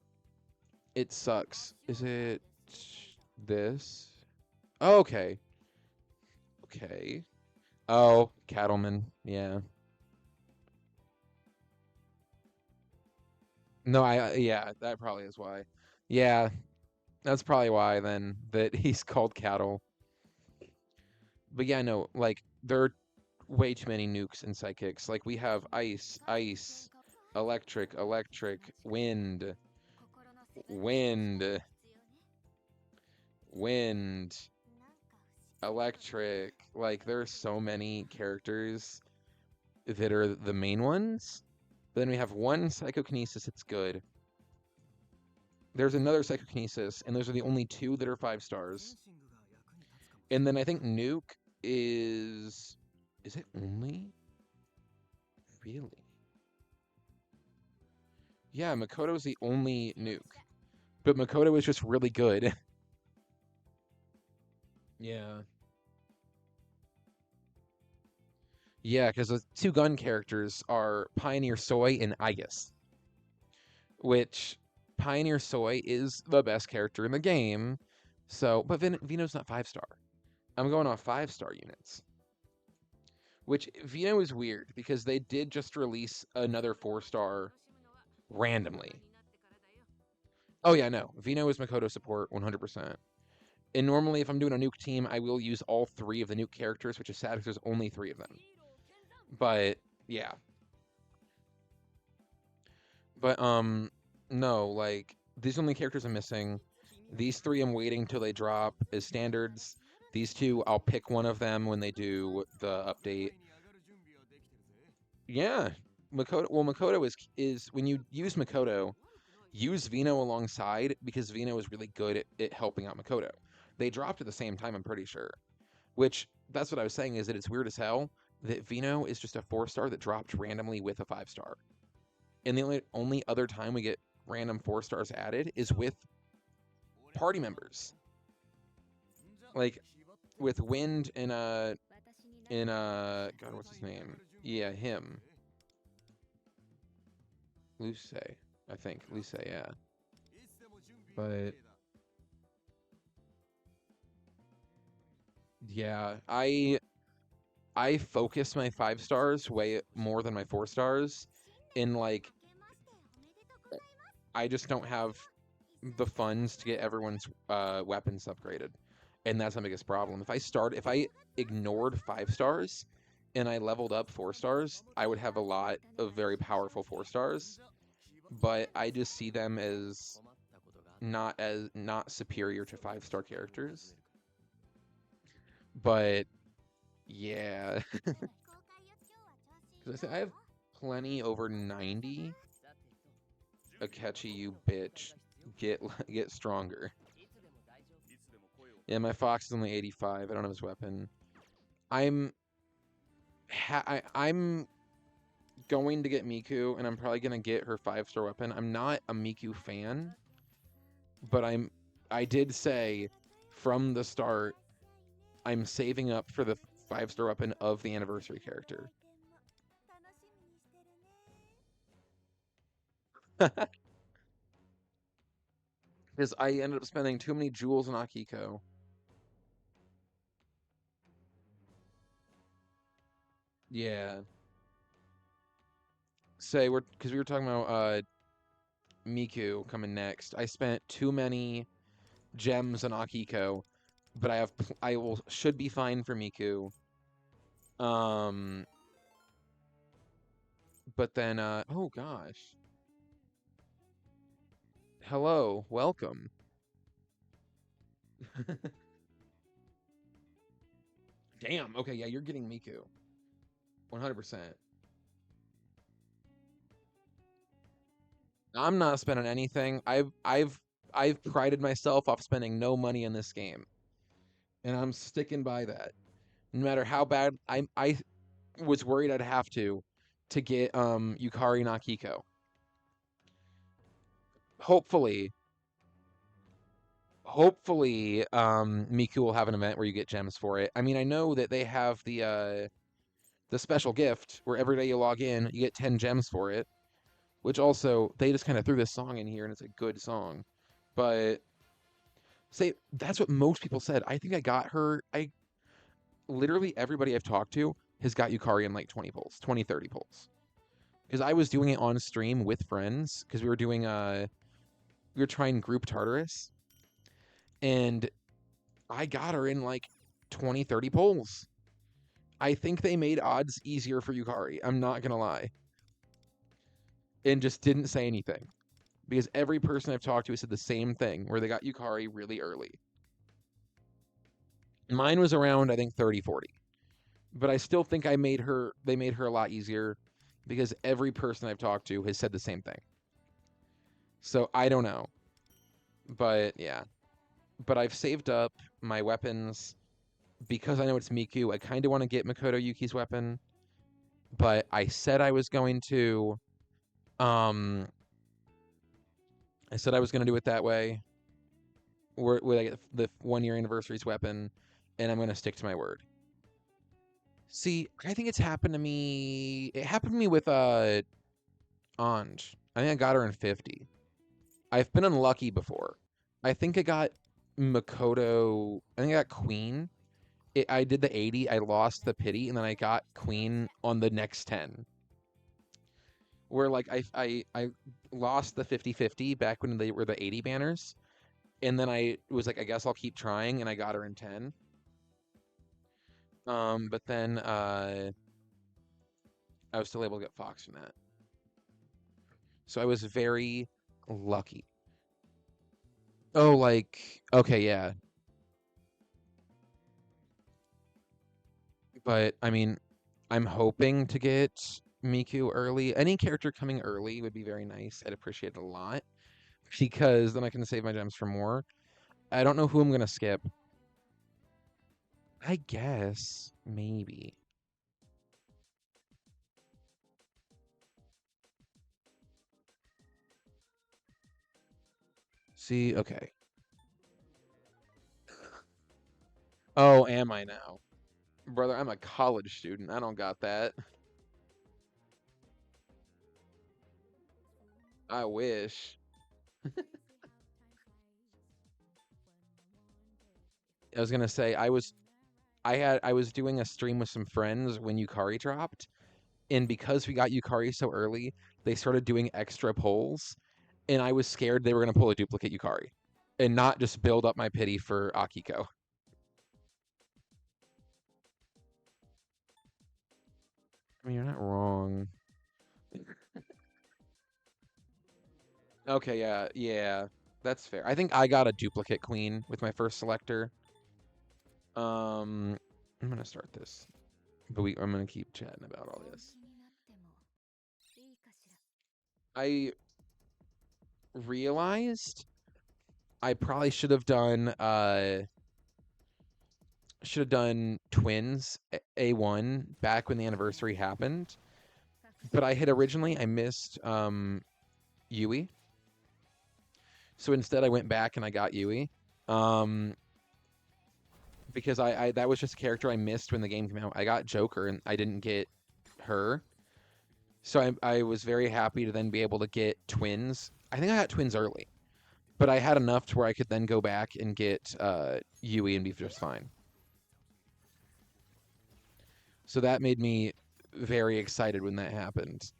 [SPEAKER 1] it sucks. Is it this? Oh, okay. Okay. Oh, Cattleman. Yeah. No, yeah, that probably is why. Yeah, that's probably why then that he's called Cattle. But yeah, no, like they're way too many nukes and psychics. Like we have ice, ice, electric, electric, wind, wind, wind, electric. Like there are so many characters that are the main ones. But then we have one psychokinesis that's good. There's another psychokinesis, and those are the only two that are 5 stars. And then I think nuke is it only? Really? Yeah, Makoto is the only nuke. But Makoto is just really good. Yeah. Yeah, because the two gun characters are Pioneer Soy and Aegis. Which Pioneer Soy is the best character in the game. So, but Vino's not 5 star. I'm going off 5 star units. Which Vino is weird because they did just release another 4 star randomly. Oh yeah, no. Vino is Makoto support 100%. And normally if I'm doing a nuke team, I will use all 3 of the nuke characters, which is sad because there's only 3 of them. But yeah. But no, like these only characters I'm missing. These 3 I'm waiting till they drop as standards. These 2 I'll pick one of them when they do the update. Yeah. Makoto is when you use Makoto, use Vino alongside because Vino is really good at helping out Makoto. They dropped at the same time, I'm pretty sure. Which that's what I was saying is that it's weird as hell that Vino is just a 4 star that dropped randomly with a 5 star. And the only other time we get random 4 stars added is with party members. Like with Wind and God, what's his name? Yeah, him. Luce, I think. Luce, yeah. But yeah, I focus my 5 stars way more than my 4 stars. In like I just don't have the funds to get everyone's weapons upgraded. And that's my biggest problem. If I ignored 5 stars and I leveled up 4 stars, I would have a lot of very powerful 4 stars. But I just see them as not superior to 5 star characters. But yeah. Because I have plenty over 90. Akechi, you bitch. Get stronger. Yeah, my Fox is only 85. I don't have his weapon. I'm going to get Miku, and I'm probably gonna get her 5 star weapon. I'm not a Miku fan, but I did say from the start I'm saving up for the 5 star weapon of the anniversary character. Because I ended up spending too many jewels on Akiko. Yeah. Because we were talking about Miku coming next. I spent too many gems on Akiko, but should be fine for Miku. But then oh gosh. Hello, welcome. Damn. Okay, yeah, you're getting Miku. 100%. I'm not spending anything. I've prided myself off spending no money in this game. And I'm sticking by that. No matter how bad I was worried I'd have to get Yukari and Akiko. Hopefully Miku will have an event where you get gems for it. I mean, I know that they have the special gift where every day you log in, you get 10 gems for it, which also they just kind of threw this song in here and it's a good song. But that's what most people said. I think I got her. I literally everybody I've talked to has got Yukari in like 20 pulls, 20, 30 pulls. Because I was doing it on stream with friends because we were trying group Tartarus. And I got her in like 20, 30 pulls. I think they made odds easier for Yukari. I'm not gonna lie. And just didn't say anything. Because every person I've talked to has said the same thing, where they got Yukari really early. Mine was around, I think, 30, 40. But I still think they made her a lot easier because every person I've talked to has said the same thing. So I don't know. But yeah. But I've saved up my weapons because I know it's Miku. I kind of want to get Makoto Yuki's weapon. But I said I was going to I said I was going to do it that way. Where I get the 1-year anniversary's weapon, and I'm going to stick to my word. See, I think it's happened to me. It happened to me with Anj. I think I got her in 50. I've been unlucky before. I think I got Makoto. I think I got Queen. I did the 80. I lost the pity, and then I got Queen on the next 10. Where like I lost the 50-50 back when they were the 80 banners, and then I was like, I guess I'll keep trying, and I got her in 10. But then I was still able to get Fox from that. So I was very lucky. Oh, like, okay, yeah. But, I mean, I'm hoping to get Miku early. Any character coming early would be very nice. I'd appreciate it a lot. Because then I can save my gems for more. I don't know who I'm going to skip. I guess, maybe. See, okay. Oh, am I now? Brother, I'm a college student. I don't got that. I wish. I was gonna say I was doing a stream with some friends when Yukari dropped, and because we got Yukari so early, they started doing extra polls, and I was scared they were gonna pull a duplicate Yukari, and not just build up my pity for Akiko. I mean, you're not wrong. Okay, yeah, that's fair. I think I got a duplicate queen with my first selector. I'm gonna start this, but I'm gonna keep chatting about all this. I realized I probably should have done twins A1 back when the anniversary happened, but I missed Yui, so instead I went back and I got Yui, because I that was just a character I missed when the game came out. I got Joker and I didn't get her, so I was very happy to then be able to get twins. I think I got twins early, but I had enough to where I could then go back and get Yui and be just fine. So that made me very excited when that happened.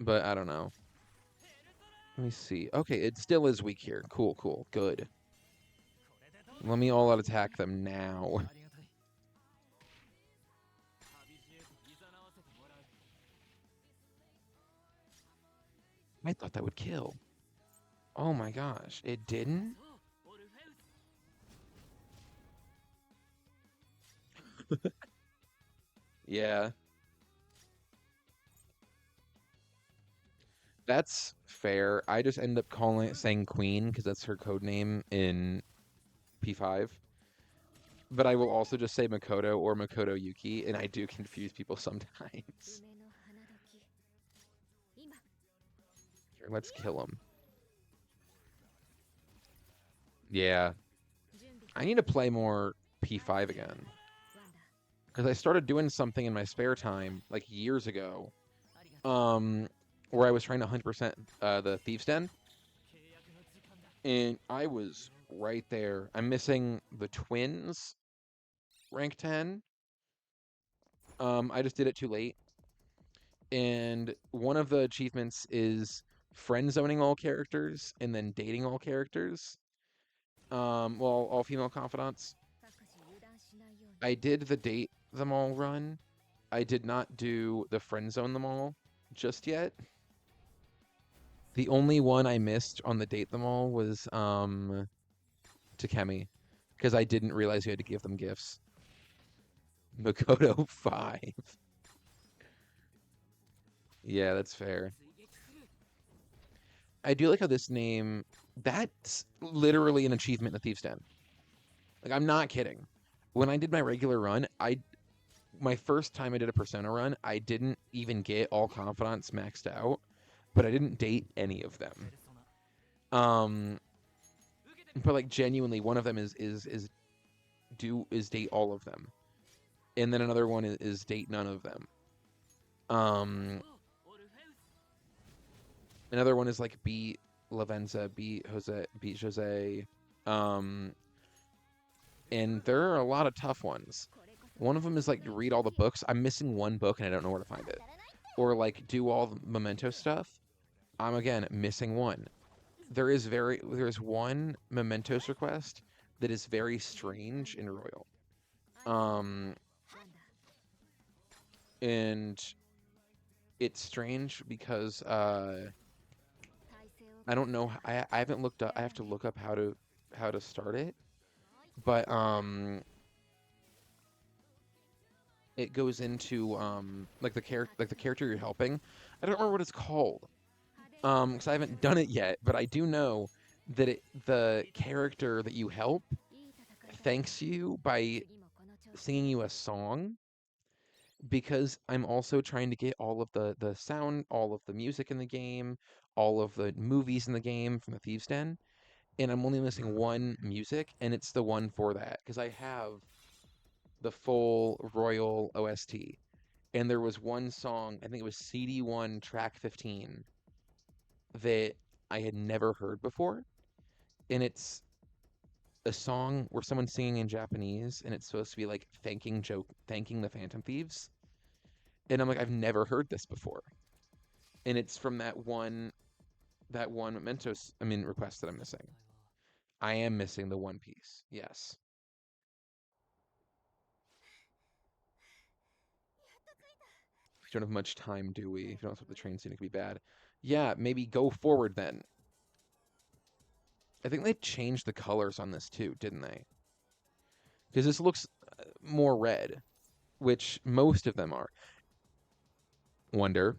[SPEAKER 1] But I don't know. Let me see. Okay, it still is weak here. Cool, cool, good. Let me all out attack them now. I thought that would kill. Oh my gosh, it didn't? Yeah. That's fair. I just end up saying Queen because that's her code name in P5. But I will also just say Makoto or Makoto Yuki, and I do confuse people sometimes. Here, let's kill him. Yeah. I need to play more P5 again. Because I started doing something in my spare time, like years ago, where I was trying to 100% the Thieves' Den. And I was right there. I'm missing the twins, rank 10. I just did it too late. And one of the achievements is friend zoning all characters and then dating all characters. Well, all female confidants. I did the date them all run. I did not do the friend zone them all just yet. The only one I missed on the date them all was Takemi, because I didn't realize you had to give them gifts. Makoto 5. Yeah, that's fair. I do like how this name, that's literally an achievement in the Thieves' Den. Like, I'm not kidding. When I did my regular run, my first time I did a Persona run, I didn't even get all confidants maxed out, but I didn't date any of them. But like genuinely, one of them is date all of them, and then another one is date none of them. Another one is like beat Lavenza, beat Jose, and there are a lot of tough ones. One of them is like read all the books. I'm missing one book and I don't know where to find it. Or like do all the memento stuff. I'm again missing one. There's one mementos request that is very strange in Royal. And it's strange because I don't know. I haven't looked up. I have to look up how to start it. But it goes into like the character you're helping. I don't remember what it's called. Because I haven't done it yet, but I do know that the character that you help thanks you by singing you a song, because I'm also trying to get all of the sound, all of the music in the game, all of the movies in the game from the Thieves' Den, and I'm only missing one music, and it's the one for that, because I have the full Royal OST, and there was one song, I think it was CD1 track 15, that I had never heard before, and it's a song where someone's singing in Japanese, and it's supposed to be like thanking the Phantom Thieves, and I'm like, I've never heard this before, and it's from that one Mementos request that I'm missing. I am missing the One Piece. Yes. We don't have much time, do we? If you don't expect the train scene to be bad. Yeah, maybe go forward then. I think they changed the colors on this too, didn't they? Because this looks more red, which most of them are. Wonder.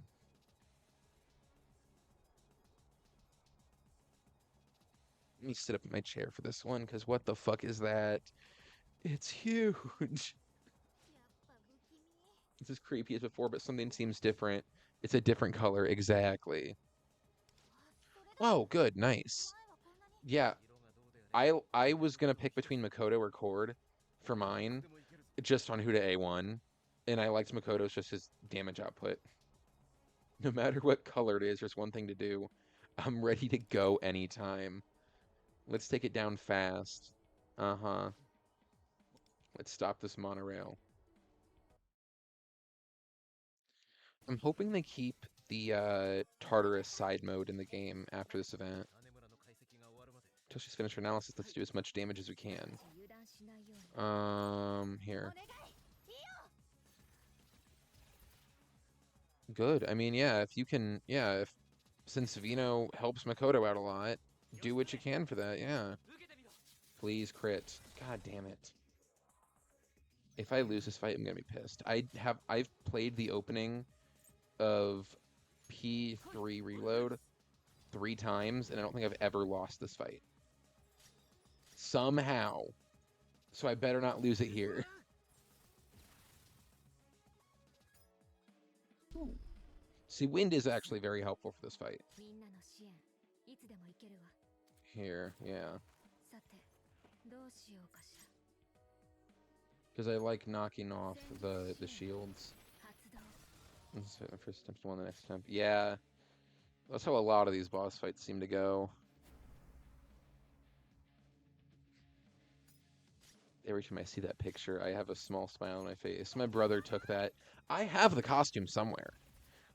[SPEAKER 1] Let me sit up in my chair for this one, because what the fuck is that? It's huge. It's as creepy as before, but something seems different. It's a different color, exactly. Oh, good, nice. Yeah, I was gonna pick between Makoto or Cord for mine, just on who to A1, and I liked Makoto's just his damage output. No matter what color it is, there's one thing to do. I'm ready to go anytime. Let's take it down fast. Uh-huh. Let's stop this monorail. I'm hoping they keep the Tartarus side mode in the game after this event. Until she's finished her analysis, let's do as much damage as we can. Here. Good. I mean, yeah, if you can, yeah, since Vino helps Makoto out a lot, do what you can for that, yeah. Please crit. God damn it. If I lose this fight, I'm gonna be pissed. I've played the opening of P3 Reload 3 times, and I don't think I've ever lost this fight. Somehow. So I better not lose it here. See, wind is actually very helpful for this fight. Here, yeah. Because I like knocking off the shields. The first attempt, one the next attempt. Yeah. That's how a lot of these boss fights seem to go. Every time I see that picture, I have a small smile on my face. My brother took that. I have the costume somewhere.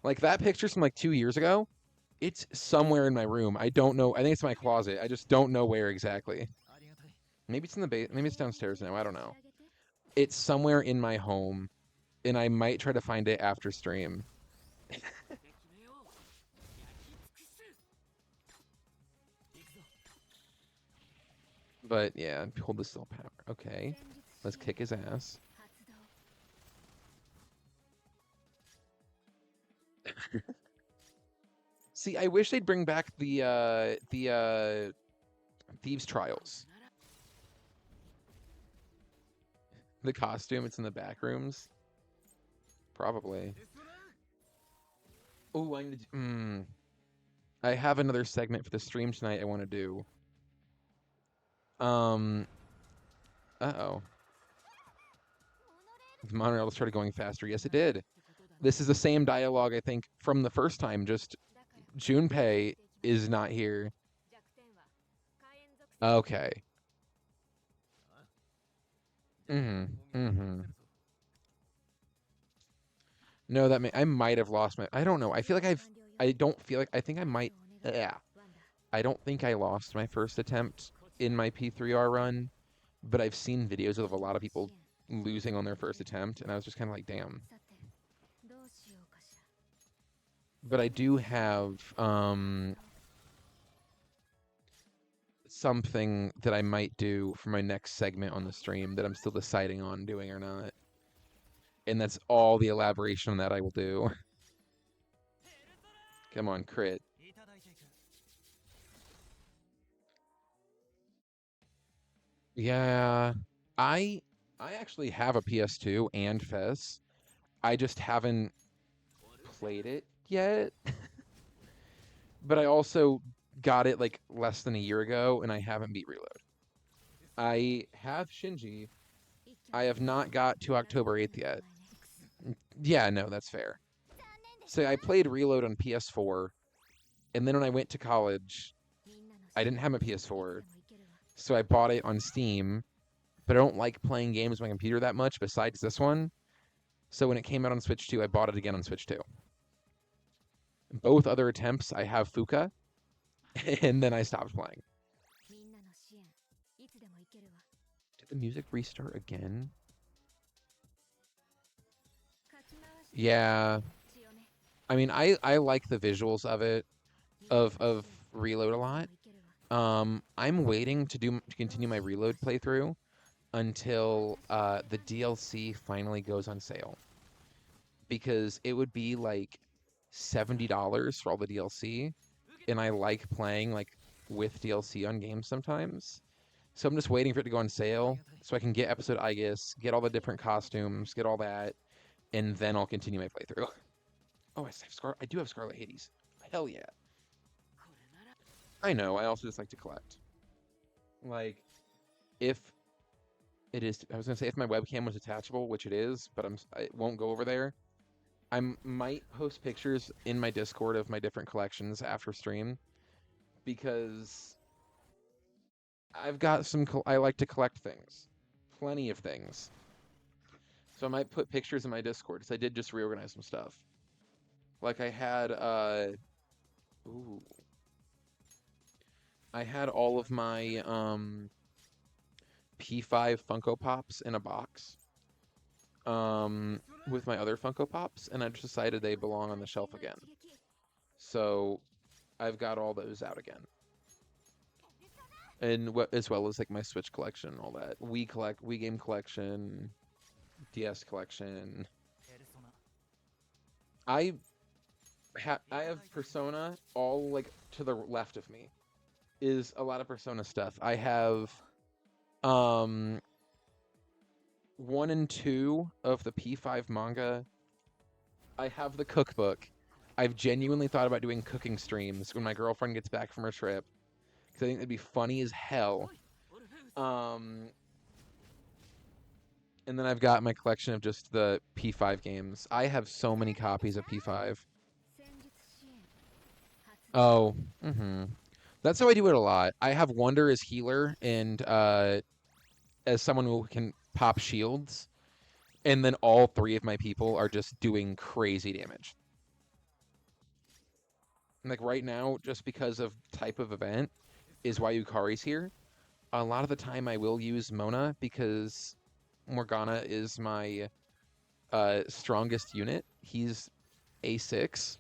[SPEAKER 1] Like, that picture's from like 2 years ago. It's somewhere in my room. I don't know. I think it's my closet. I just don't know where exactly. Maybe it's in the base. Maybe it's downstairs now. I don't know. It's somewhere in my home, and I might try to find it after stream. But yeah, hold the still power. Okay, let's kick his ass. See, I wish they'd bring back the Thieves Trials. The costume, it's in the back rooms. Probably. Oh, I have another segment for the stream tonight I want to do. Uh-oh. The monorail started going faster. Yes, it did. This is the same dialogue, I think, from the first time, just Junpei is not here. Okay. No, I might have lost my... I don't know. I feel like I don't feel like... I think I might... Yeah. I don't think I lost my first attempt in my P3R run, but I've seen videos of a lot of people losing on their first attempt, and I was just kind of like, damn. But I do have something that I might do for my next segment on the stream that I'm still deciding on doing or not. And that's all the elaboration on that I will do. Come on, crit. Yeah, I actually have a PS2 and FES. I just haven't played it yet. But I also got it like less than a year ago, and I haven't beat Reload. I have Shinji. I have not got to October 8th yet. Yeah, no, that's fair. So I played Reload on PS4, and then when I went to college, I didn't have a PS4, so I bought it on Steam, but I don't like playing games on my computer that much besides this one. So when it came out on Switch 2, I bought it again on Switch 2. Both other attempts, I have Fuka, and then I stopped playing. Did the music restart again? Yeah. I mean, I like the visuals of it, of Reload a lot. I'm waiting to continue my Reload playthrough until the DLC finally goes on sale. Because it would be like $70 for all the DLC, and I like playing like with DLC on games sometimes. So I'm just waiting for it to go on sale so I can get episode Aegis, get all the different costumes, get all that, and then I'll continue my playthrough. Oh, I do have Scarlet Hades. Hell yeah. I know, I also just like to collect. Like, if it is, I was gonna say if my webcam was detachable, which it is, but it won't go over there. I might post pictures in my Discord of my different collections after stream, because I've got I like to collect things. Plenty of things. So I might put pictures in my Discord, because I did just reorganize some stuff. Like I had, ooh. I had all of my, P5 Funko Pops in a box, with my other Funko Pops, and I just decided they belong on the shelf again. So I've got all those out again. And as well as like my Switch collection and all that. Wii game collection, DS collection. I have Persona all like to the left of me. Is a lot of Persona stuff. I have 1 and 2 of the P5 manga. I have the cookbook. I've genuinely thought about doing cooking streams when my girlfriend gets back from her trip, because I think it'd be funny as hell. And then I've got my collection of just the P5 games. I have so many copies of P5. Oh, That's how I do it a lot. I have Wonder as healer and as someone who can pop shields, and then all 3 of my people are just doing crazy damage. Like right now, just because of type of event, is why Yukari's here. A lot of the time I will use Mona because Morgana is my strongest unit. He's A6,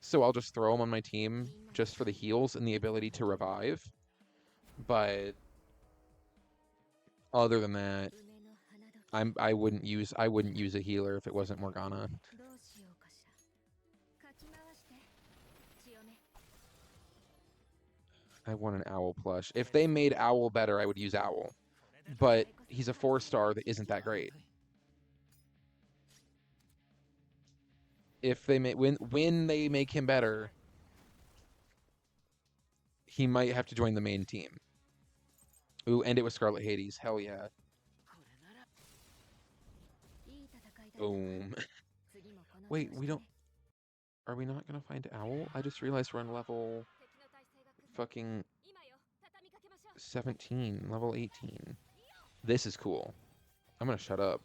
[SPEAKER 1] so I'll just throw him on my team just for the heals and the ability to revive. But other than that, I wouldn't use a healer if it wasn't Morgana. I want an Owl plush. If they made Owl better, I would use Owl. But he's a 4-star that isn't that great. If they make when they make him better, he might have to join the main team. Ooh, and it was Scarlet Hades. Hell yeah. Boom. Wait, we don't... Are we not gonna find Owl? I just realized we're on level... fucking... 17, level 18. This is cool. I'm gonna shut up.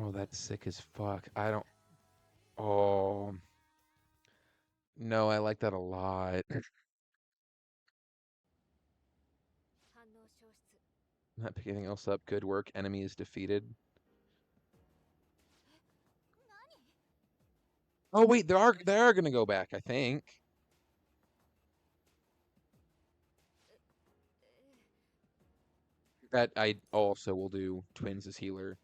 [SPEAKER 1] Oh, that's sick as fuck. I don't... Oh... No, I like that a lot. Not picking anything else up. Good work. Enemy is defeated. Oh wait, they are gonna go back, I think. That I also will do twins as healer.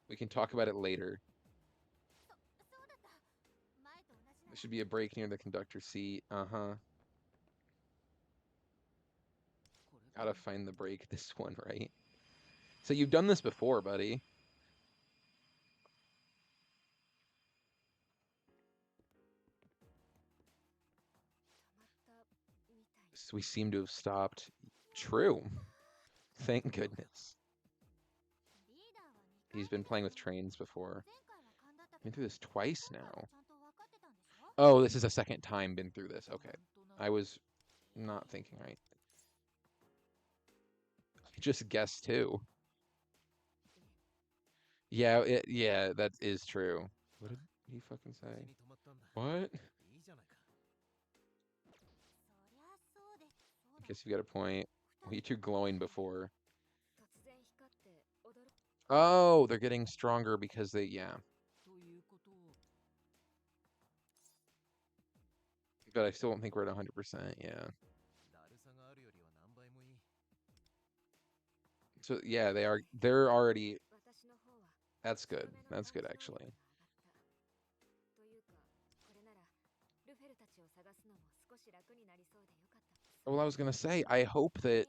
[SPEAKER 1] We can talk about it later. There should be a break near the conductor's seat. Uh-huh. Gotta find the break this one, right? So you've done this before, buddy. So we seem to have stopped. True. Thank goodness. He's been playing with trains before. Been through this twice now. Oh, this is a second time been through this. Okay. I was not thinking right. I just guessed too. Yeah, yeah, that is true. What did he fucking say? What? I guess you got a point. Well, you two glowing before. Oh, they're getting stronger because they, yeah. But I still don't think we're at 100%, yeah. So, yeah, they're already, that's good. That's good, actually. Well, I was gonna say, I hope that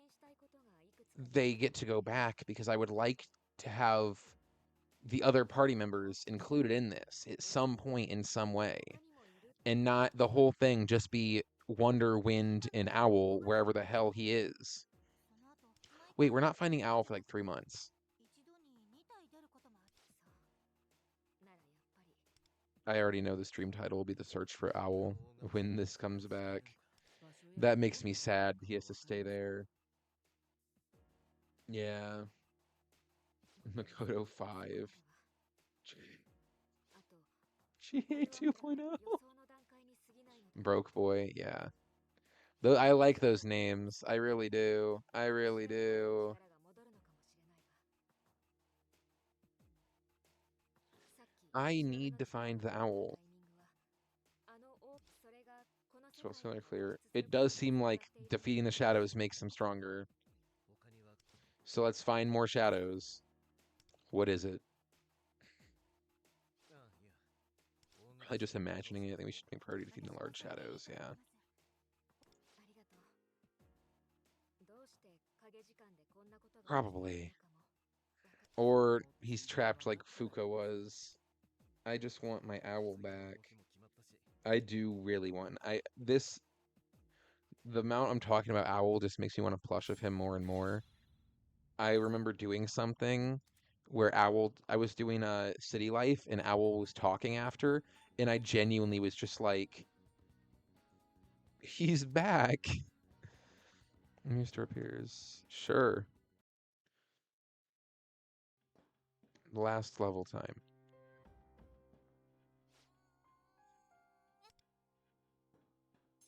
[SPEAKER 1] they get to go back because I would like to have the other party members included in this at some point in some way, and not the whole thing just be Wonder, Wind, and Owl wherever the hell he is. Wait, we're not finding Owl for like 3 months. I already know the stream title will be The Search for Owl when this comes back. That makes me sad. He has to stay there. Yeah. Makoto 5. GA 2.0. Broke Boy, yeah. I like those names. I really do. I really do. I need to find the owl. So it's really clear. It does seem like defeating the shadows makes them stronger. So let's find more shadows. What is it? Probably just imagining it. I think we should make priority defeating the large shadows, yeah. Probably. Or he's trapped like Fuka was. I just want my owl back. I do really want. The amount I'm talking about owl just makes me want to plush of him more and more. I remember doing something where I was doing a city life and Owl was talking after, and I genuinely was just like, he's back. Mr. appears. Sure. Last level time.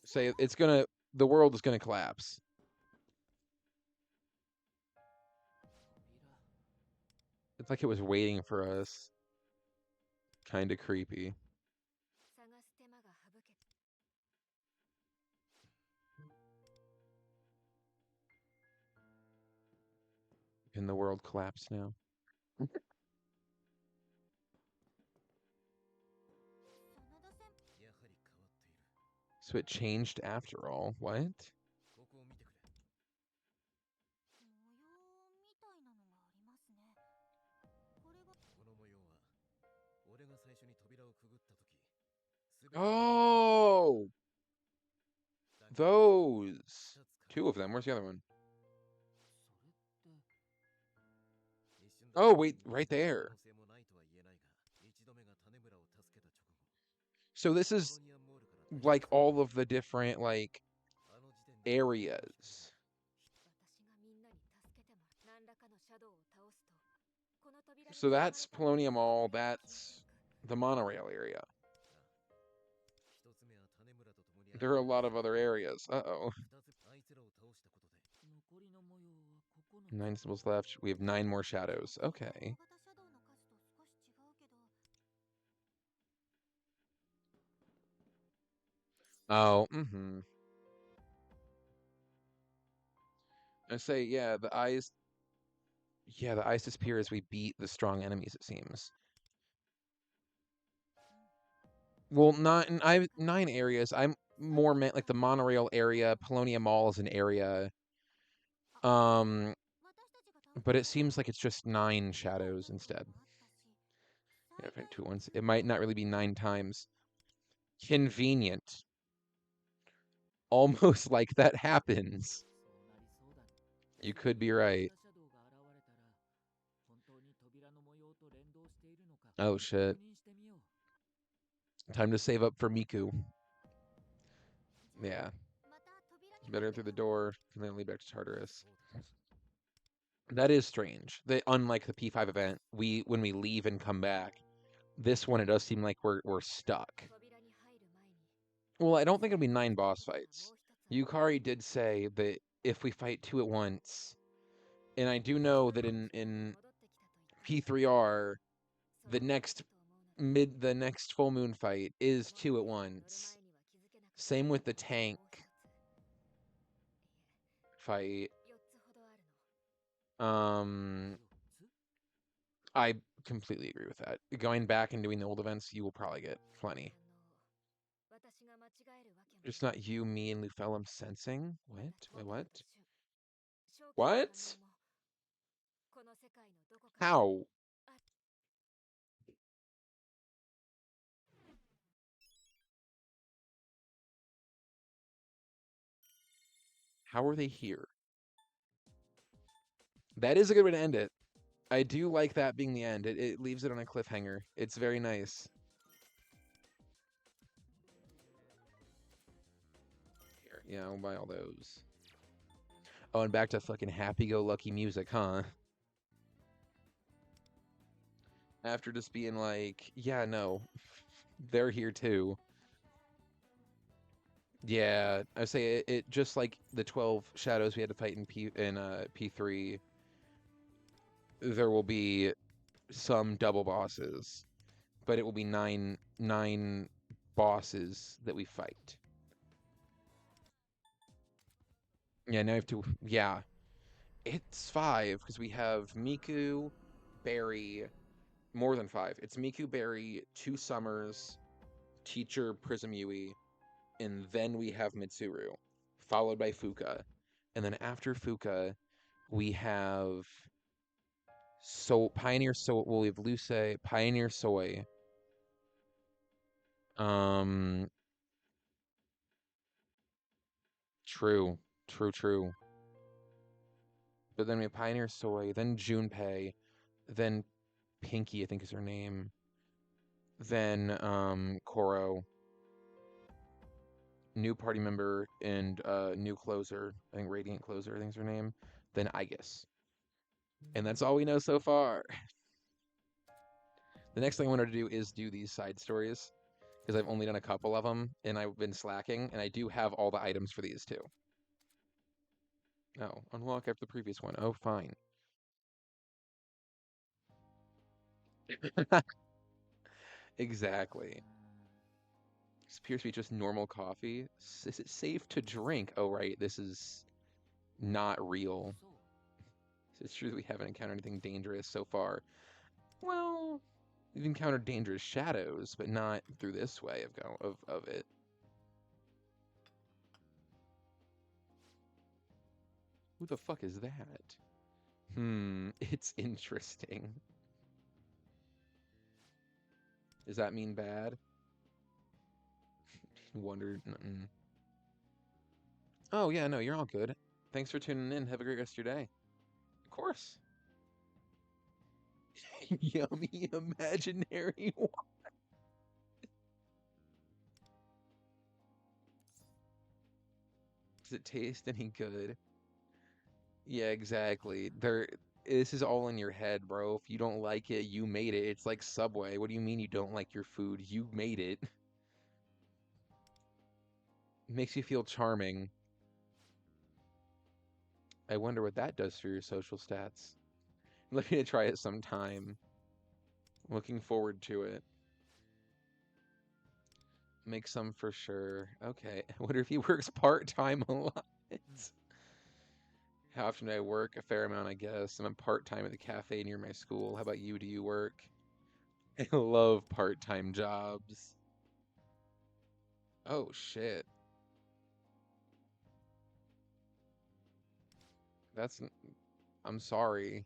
[SPEAKER 1] Say the world is gonna collapse. It's like it was waiting for us. Kind of creepy. Can the world collapse now? So it changed after all. What? Oh, those. Two of them. Where's the other one? Oh, wait, right there. So this is like all of the different like areas. So that's Polonium Mall, that's the monorail area. There are a lot of other areas. Uh-oh. 9 symbols left. We have 9 more shadows. Okay. Oh, mm-hmm. I say, yeah, the eyes disappear as we beat the strong enemies, it seems. Well, I have 9 areas. I'm more meant like the monorail area. Polonium Mall is an area. Um, but it seems like it's just 9 shadows instead. Yeah, 2 ones. It might not really be 9 times. Convenient. Almost like that happens. You could be right. Oh shit. Time to save up for Miku. Yeah. Better through the door and then lead back to Tartarus. That is strange. That unlike the P5 event, when we leave and come back, this one it does seem like we're stuck. Well, I don't think it'll be 9 boss fights. Yukari did say that if we fight 2 at once, and I do know that in P3R, the next full moon fight is 2 at once. Same with the tank fight. I completely agree with that. Going back and doing the old events, you will probably get plenty. It's not you, me, and Lufellum sensing? What? Wait, what? What? How? How are they here? That is a good way to end it. I do like that being the end. It leaves it on a cliffhanger. It's very nice. Here, yeah, I'll buy all those. Oh, and back to fucking happy-go-lucky music, huh? After just being like, yeah, no, they're here too. Yeah, I say it just like the 12 shadows we had to fight in P3, there will be some double bosses, but it will be nine bosses that we fight. Yeah, now I have to, yeah. It's 5 because we have Miku, Barry, more than 5. It's Miku, Barry, 2 Summers, Teacher, Prism Yui, and then we have Mitsuru, followed by Fuka. And then after Fuka, we have well, we have Luce, Pioneer Soy. Um, true, true, true. But then we have Pioneer Soy, then Junpei, then Pinky, I think is her name. Then Koro, new party member and new closer. I think Radiant Closer, I think is her name. Then Aegis. And that's all we know so far. The next thing I wanted to do is do these side stories, because I've only done a couple of them, and I've been slacking, and I do have all the items for these too. Oh, unlock after the previous one. Oh, fine. Exactly. This appears to be just normal coffee. Is it safe to drink? Oh, right, this is not real. It's true that we haven't encountered anything dangerous so far. Well, we've encountered dangerous shadows, but not through this way of it. Who the fuck is that? It's interesting. Does that mean bad? Wondered. Oh, yeah, no, you're all good. Thanks for tuning in. Have a great rest of your day. Of course. Yummy imaginary one. Does it taste any good? Yeah, exactly. This is all in your head, bro. If you don't like it, you made it. It's like Subway. What do you mean you don't like your food? You made it. Makes you feel charming. I wonder what that does for your social stats. Looking to try it sometime. Looking forward to it. Make some for sure. Okay. I wonder if he works part-time a lot. How often do I work? A fair amount, I guess. I'm part-time at the cafe near my school. How about you? Do you work? I love part-time jobs. Oh, shit. That's... I'm sorry.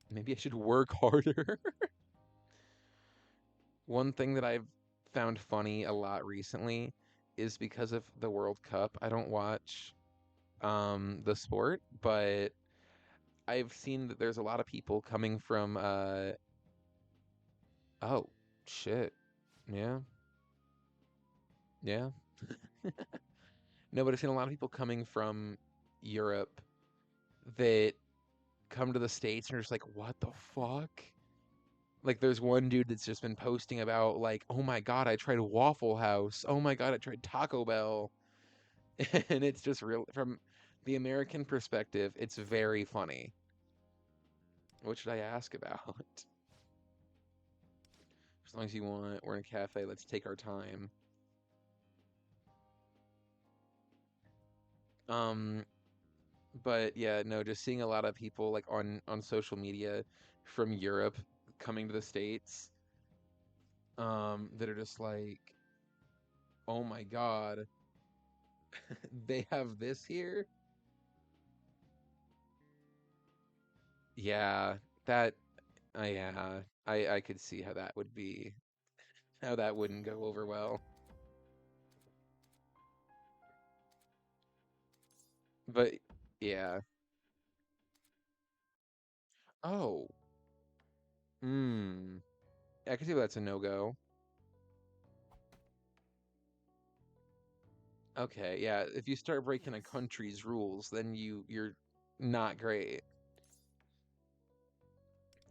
[SPEAKER 1] Maybe I should work harder. One thing that I've found funny a lot recently is because of the World Cup. I don't watch the sport, but I've seen that there's a lot of people coming from oh shit. Yeah. Yeah. No, but I've seen a lot of people coming from Europe that come to the States and are just like, what the fuck? Like there's one dude that's just been posting about like, oh my god, I tried Waffle House. Oh my god, I tried Taco Bell. And it's just real from the American perspective, it's very funny. What should I ask about? As long as you want, we're in a cafe, let's take our time. Um, but yeah, no, just seeing a lot of people like on social media from Europe coming to the States, that are just like, oh my God, they have this here? Yeah, that, yeah, I could see how that would be, how that wouldn't go over well. But yeah. Oh, hmm. I can see that's a no-go. Okay, yeah, if you start breaking a country's rules, then you're not great.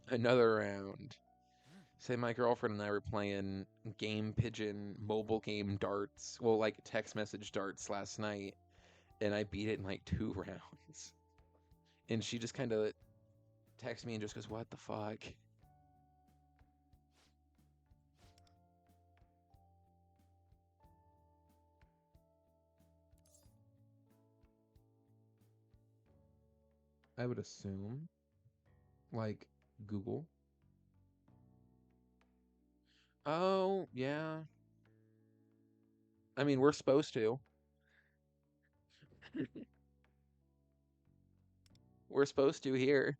[SPEAKER 1] Another round. Say my girlfriend and I were playing Game Pigeon mobile game darts, well, like text message darts last night, and I beat it in like 2 rounds. And she just kind of texts me and just goes, "What the fuck?" I would assume, like Google. Oh, yeah. I mean, we're supposed to. We're supposed to here.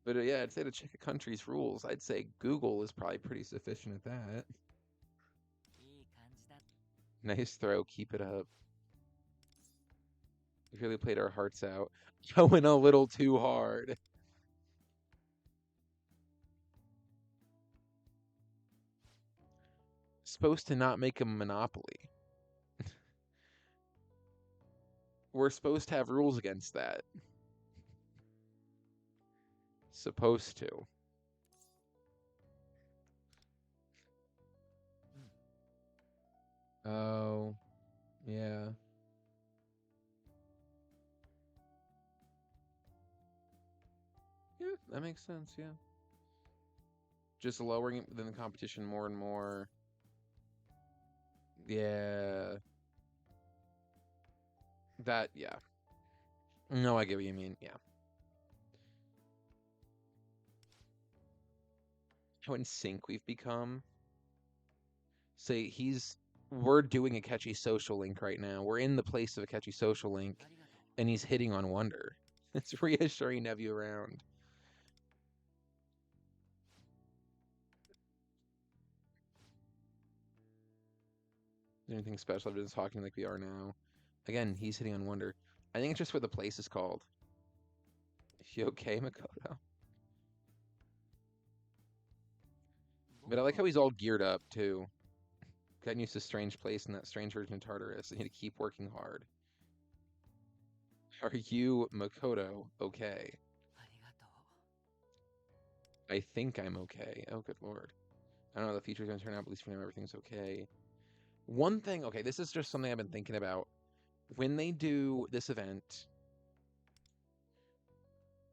[SPEAKER 1] But yeah, I'd say to check a country's rules, I'd say Google is probably pretty sufficient at that. Nice throw. Keep it up. We really played our hearts out. Going a little too hard. Supposed to not make a monopoly. We're supposed to have rules against that. Supposed to. Oh, yeah. Yeah, that makes sense, yeah. Just lowering it within the competition more and more. Yeah. That, yeah. No, I get what you mean, yeah. How in sync we've become. Say, we're doing a catchy social link right now. We're in the place of a catchy social link, and he's hitting on Wonder. It's reassuring to have you around. Anything special? I've been talking like we are now. Again, he's hitting on Wonder. I think it's just what the place is called. You okay, Makoto? But I like how he's all geared up, too. Gotten used to Strange Place and that strange version of Tartarus. I need to keep working hard. Are you, Makoto, okay? I think I'm okay. Oh, good lord. I don't know how the future's gonna turn out, but at least for now, everything's okay. One thing, okay, this is just something I've been thinking about. When they do this event,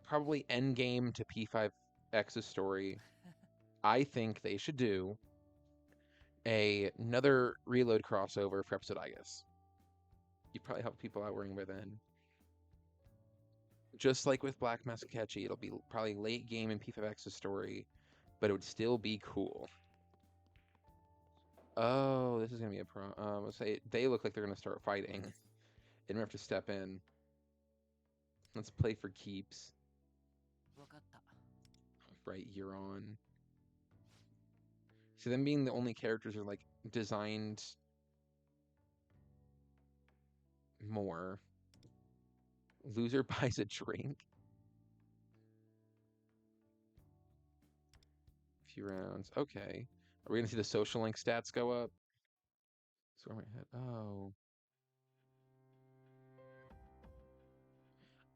[SPEAKER 1] probably endgame to P5X's story, I think they should do another Reload crossover for episode Igus. You probably help people out worrying by then. Just like with Black Mask Catchy, it'll be probably late game in P5X's story, but it would still be cool. Oh, this is gonna be a let's say they look like they're gonna start fighting, and we have to step in. Let's play for keeps. Right, you're on. So them being the only characters are like designed more. Loser buys a drink. A few rounds. Okay. Are we gonna see the social link stats go up? So where am I at? Oh.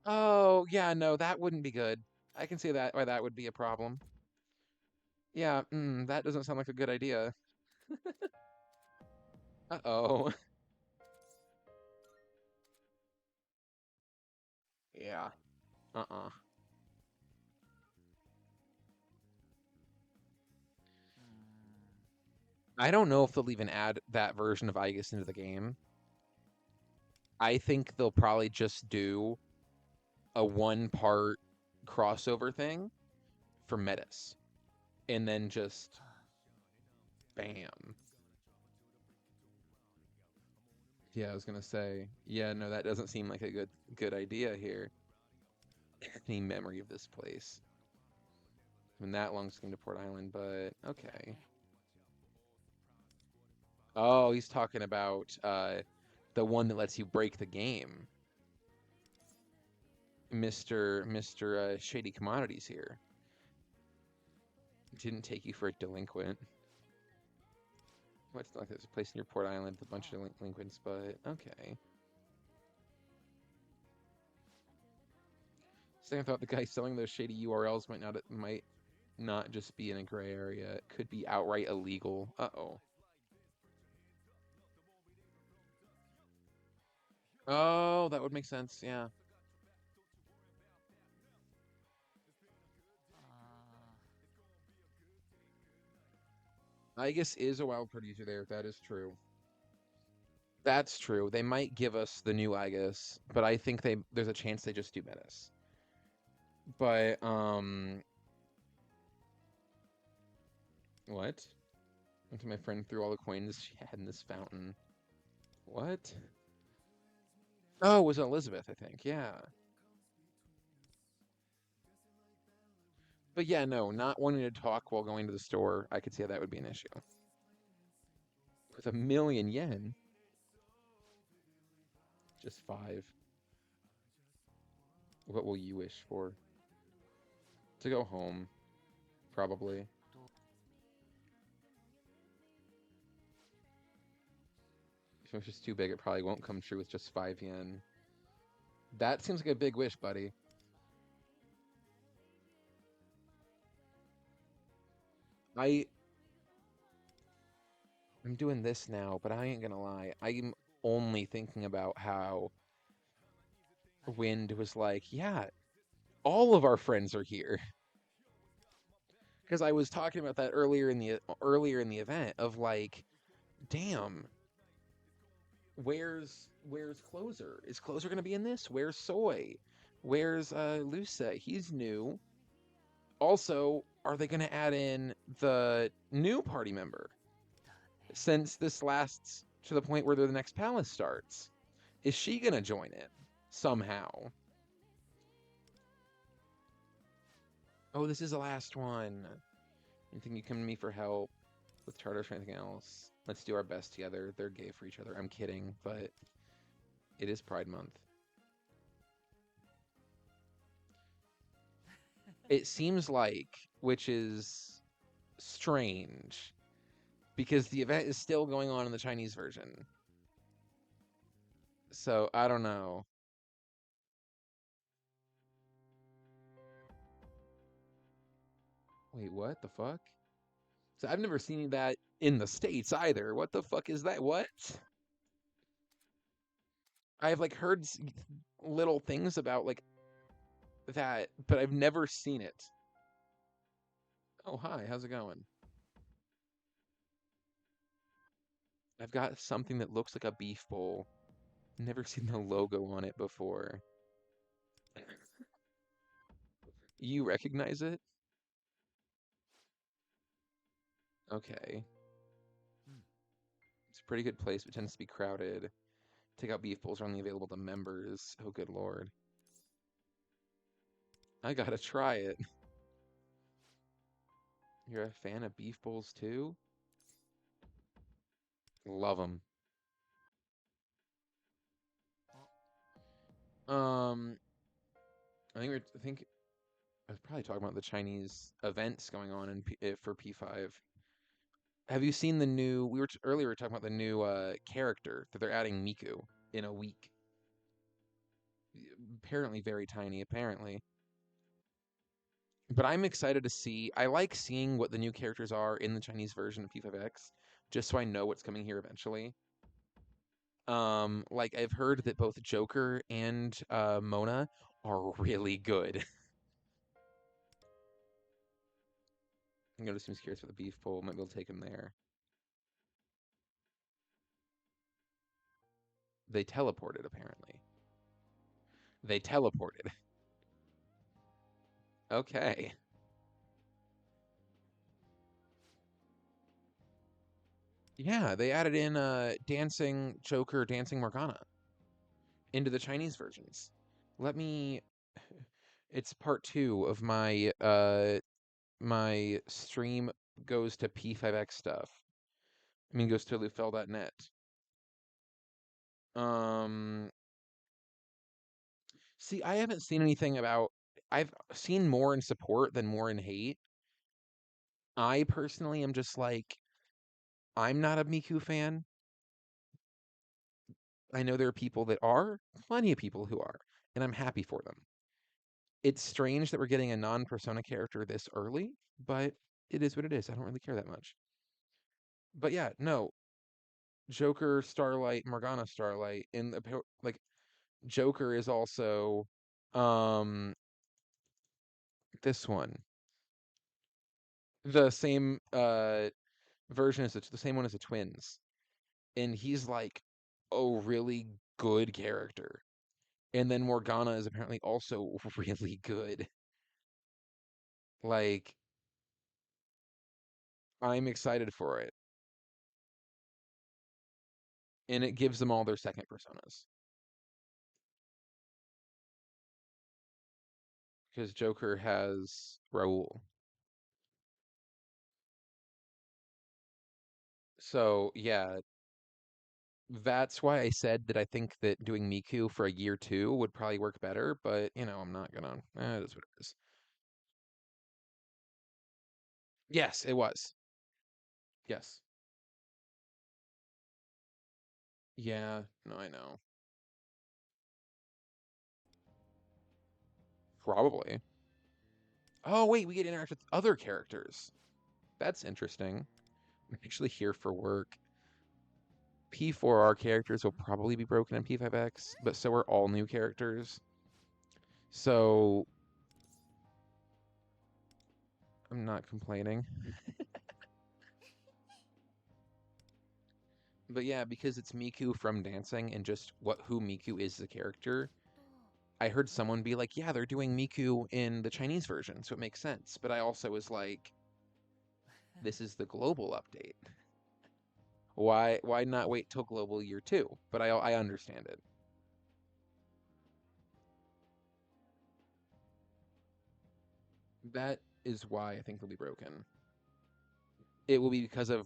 [SPEAKER 1] Oh, yeah, no, that wouldn't be good. I can see that why that would be a problem. Yeah, that doesn't sound like a good idea. Uh-oh. Yeah. Uh-uh. I don't know if they'll even add that version of Igus into the game. I think they'll probably just do a one-part crossover thing for Metis. And then just bam. Yeah, I was gonna say, yeah, no, that doesn't seem like a good idea here. Any memory of this place. I mean, that long's going to Port Island, but okay. Oh, he's talking about the one that lets you break the game. Mr. Shady Commodities here. Didn't take you for a delinquent. What's like there's a place near Port Island with a bunch of delinquents, but okay. Second thought, the guy selling those shady URLs might not just be in a gray area. It could be outright illegal. Uh-oh. Oh, that would make sense, yeah. I guess is a wild producer there. That is true. That's true. They might give us the new Igus, but I think there's a chance they just do Metis. But what? Until my friend threw all the coins she had in this fountain. What? Oh, it was Elizabeth, I think. Yeah. But yeah, no, not wanting to talk while going to the store, I could see how that would be an issue. With 1,000,000 yen. Just 5. What will you wish for? To go home, probably. If it's just too big, it probably won't come true with just 5 yen. That seems like a big wish, buddy. I'm doing this now, but I ain't gonna lie. I'm only thinking about how Wind was like, yeah, all of our friends are here. Because I was talking about that earlier in the event of like, damn, where's Closer? Is Closer gonna be in this? Where's Soy? Where's Lusa? He's new. Also, are they gonna add in the new party member? Since this lasts to the point where the next palace starts, is she gonna join it somehow? Oh, this is the last one. Anything you come to me for help with Tartarus or anything else? Let's do our best together. They're gay for each other. I'm kidding, but it is Pride Month. It seems like, which is strange, because the event is still going on in the Chinese version. So I don't know. Wait, what the fuck? So I've never seen that in the States either. What the fuck is that? What? I've like heard little things about like that, but I've never seen it. Oh, hi, how's it going? I've got something that looks like a beef bowl. Never seen the logo on it before. You recognize it? Okay. It's a pretty good place, but tends to be crowded. Takeout beef bowls are only available to members. Oh, good lord. I gotta try it. You're a fan of beef bowls too? Love them. Um, I think I was probably talking about the Chinese events going on for P5. Have you seen the new? Earlier we were talking about the new character that they're adding, Miku, in a week. Apparently very tiny. Apparently, but I'm excited to see. I like seeing what the new characters are in the Chinese version of P5X, just so I know what's coming here eventually. Like I've heard that both Joker and Mona are really good. I'm gonna seems curious for the beef bowl. Might be able to take him there. They teleported apparently. They teleported. Okay. Yeah, they added in dancing Joker, dancing Morgana into the Chinese versions. Let me It's part 2 of my stream goes to P5X stuff. I mean goes to lufel.net. Um See, I haven't seen anything about I've seen more in support than more in hate. I personally am just like I'm not a Miku fan. I know there are people that are, plenty of people who are, and I'm happy for them. It's strange that we're getting a non-Persona character this early, but it is what it is. I don't really care that much. But yeah, no, Joker, Starlight, Morgana, Starlight, and like Joker is also um this one. The same version as the same one as the twins. And he's like a really good character. And then Morgana is apparently also really good. Like I'm excited for it. And it gives them all their second personas. Because Joker has Raul. So yeah, That's why I said that I think that doing Miku for a year two would probably work better, but you know, I'm not gonna. It is what it is. Yes, it was. Yes. Yeah, no, I know. Probably. Oh, wait, we get to interact with other characters. That's interesting. I'm actually here for work. P4R characters will probably be broken in P5X, but so are all new characters. So I'm not complaining. But yeah, because it's Miku from dancing and just who Miku is as a character, I heard someone be like, yeah, they're doing Miku in the Chinese version, so it makes sense. But I also was like, this is the global update. Why not wait till global year two? But I understand it. That is why I think they'll be broken. It will be because of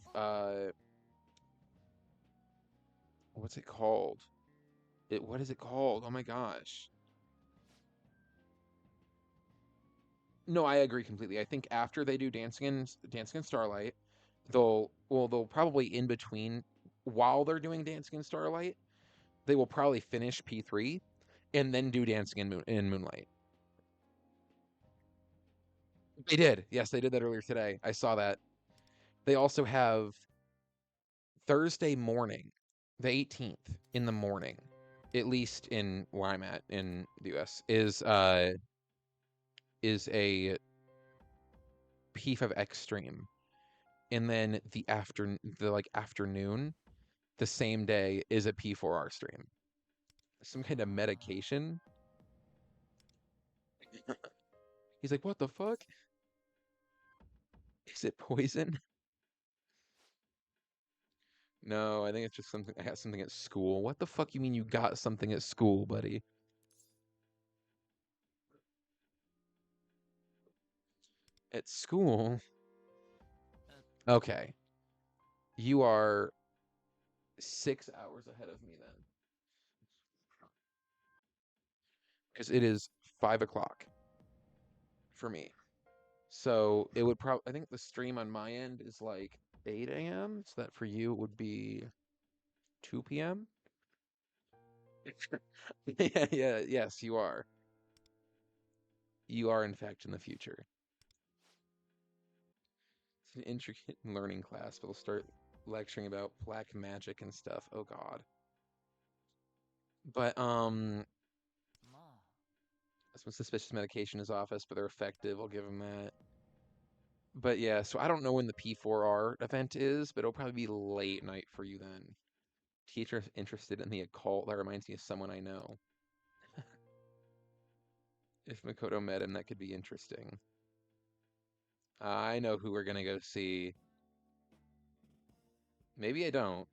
[SPEAKER 1] what's it called? What is it called? Oh my gosh. No, I agree completely. I think after they do Dancing in Starlight, they'll probably in between while they're doing Dancing in Starlight, they will probably finish P3 and then do Dancing in Moonlight. They did. Yes, they did that earlier today. I saw that. They also have Thursday morning, the 18th in the morning, at least in where I'm at in the US, is a P5X stream. And then the afternoon, the same day is a P4R stream. Some kind of medication. He's like, what the fuck? Is it poison? No, I think it's just something. I got something at school. What the fuck you mean you got something at school, buddy? At school? Okay. You are 6 hours ahead of me then. Because it is 5 o'clock for me. So it would probably, I think the stream on my end is like 8 a.m. So that for you would be 2 p.m. Yeah, yeah, yes, you are. You are, in fact, in the future. It's an intricate learning class, but we'll start lecturing about black magic and stuff. Oh, God. But, some suspicious medication in his office, but they're effective. I'll give him that. But yeah, so I don't know when the P4R event is, but it'll probably be late night for you then. Teacher interested in the occult. That reminds me of someone I know. If Makoto met him, that could be interesting. I know who we're gonna go see. Maybe I don't.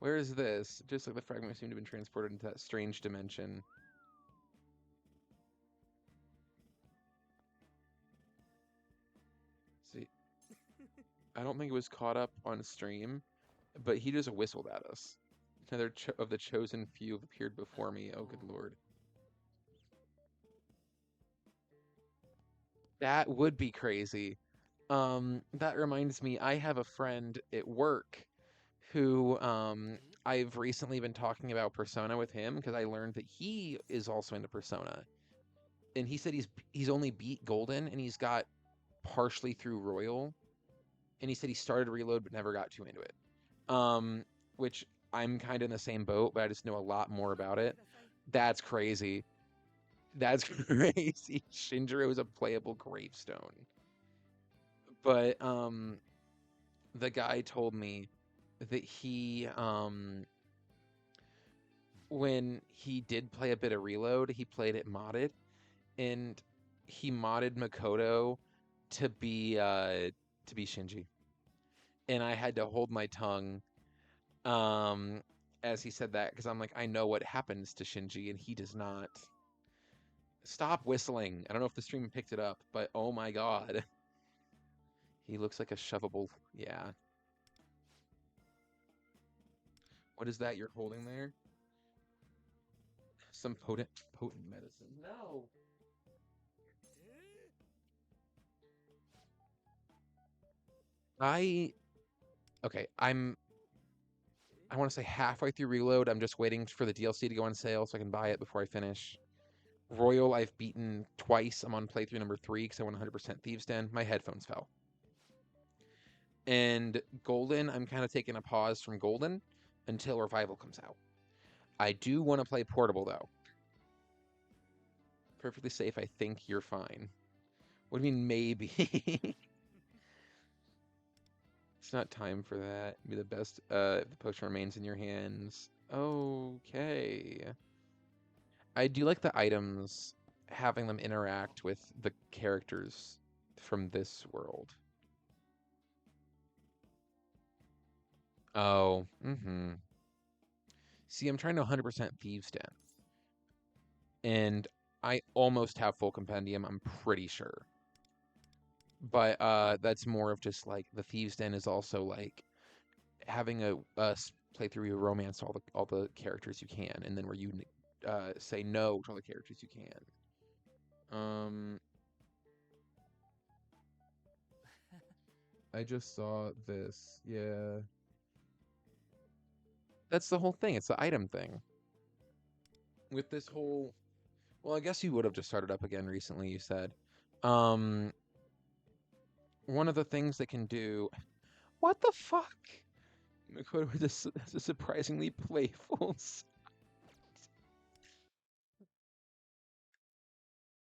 [SPEAKER 1] Where is this? Just like the fragment seemed to have been transported into that strange dimension. See, I don't think it was caught up on stream, but he just whistled at us. Another of the chosen few have appeared before me. Oh, good lord. That would be crazy. That reminds me, I have a friend at work who I've recently been talking about Persona with him because I learned that he is also into Persona. And he said he's only beat Golden and he's got partially through Royal. And he said he started Reload but never got too into it. Which I'm kind of in the same boat, but I just know a lot more about it. That's crazy. That's crazy. Shinjiro is a playable gravestone. But the guy told me that when he did play a bit of Reload, he played it modded, and he modded Makoto to be Shinji. And I had to hold my tongue um as he said that because I'm like, I know what happens to Shinji and he does not. Stop whistling. I don't know if the stream picked it up, but oh my god. He looks like a shovable. Yeah. What is that you're holding there? Some potent medicine. No. Okay, I want to say halfway through Reload. I'm just waiting for the DLC to go on sale so I can buy it before I finish. Royal, I've beaten twice. I'm on playthrough number 3 because I went 100% Thieves Den. My headphones fell. And Golden, I'm kind of taking a pause from Golden until Revival comes out. I do want to play Portable, though. Perfectly safe, I think you're fine. What do you mean, maybe? It's not time for that. Be the best if the potion remains in your hands. Okay. I do like the items, having them interact with the characters from this world. Oh, See, I'm trying to 100% Thieves Den. And I almost have full compendium, I'm pretty sure. But that's more of just like the Thieves Den is also like having a playthrough where you romance all the characters you can, and then where you say no to all the characters you can. I just saw this. Yeah. That's the whole thing. It's the item thing. With this whole, well, I guess you would have just started up again recently, you said. Um, one of the things that can do, what the fuck? Makoto has a surprisingly playful.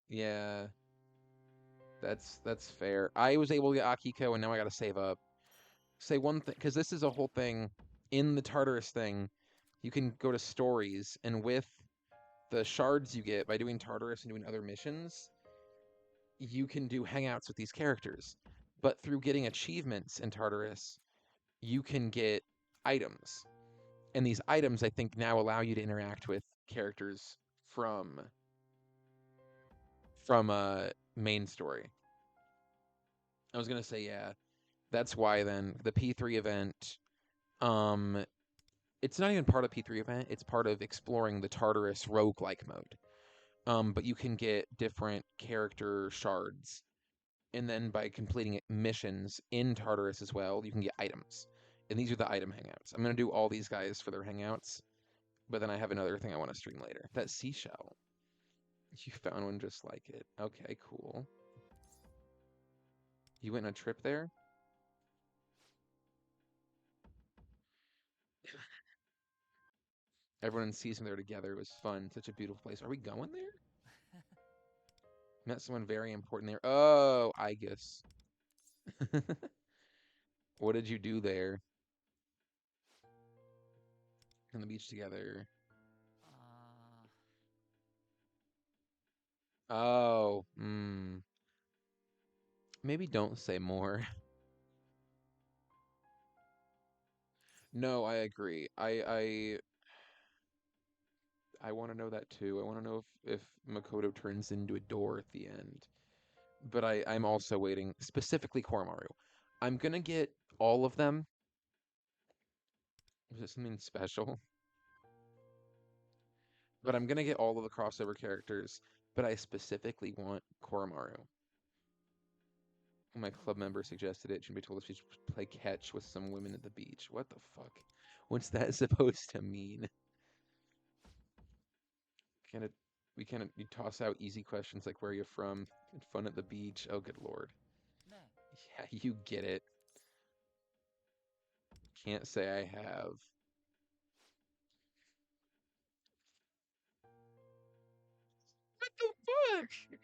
[SPEAKER 1] Yeah, that's fair. I was able to get Akiko, and now I gotta save up. Say one thing, because this is a whole thing in the Tartarus thing. You can go to stories, and with the shards you get by doing Tartarus and doing other missions, you can do hangouts with these characters. But through getting achievements in Tartarus, you can get items. And these items, I think, now allow you to interact with characters from a main story. I was gonna say, yeah, that's why then the P3 event, um, it's not even part of P3 event, it's part of exploring the Tartarus roguelike mode. But you can get different character shards, and then by completing missions in Tartarus as well, you can get items. And these are the item hangouts. I'm gonna do all these guys for their hangouts, but then I have another thing I want to stream later. That seashell. You found one just like it. Okay, cool. You went on a trip there? Everyone in season there together. It was fun. Such a beautiful place. Are we going there? Met someone very important there. Oh, I guess. What did you do there? On the beach together. Oh, maybe don't say more. No, I agree. I want to know that too. I want to know if Makoto turns into a door at the end. But I'm also waiting, specifically Koromaru. I'm gonna get all of them. Was it something special? But I'm gonna get all of the crossover characters, but I specifically want Koromaru. My club member suggested it. Junbi told us she should play catch with some women at the beach. What the fuck? What's that supposed to mean? Can it we can't you toss out easy questions like where are you from? And fun at the beach. Oh good lord. Yeah, you get it. Can't say I have. What the fuck?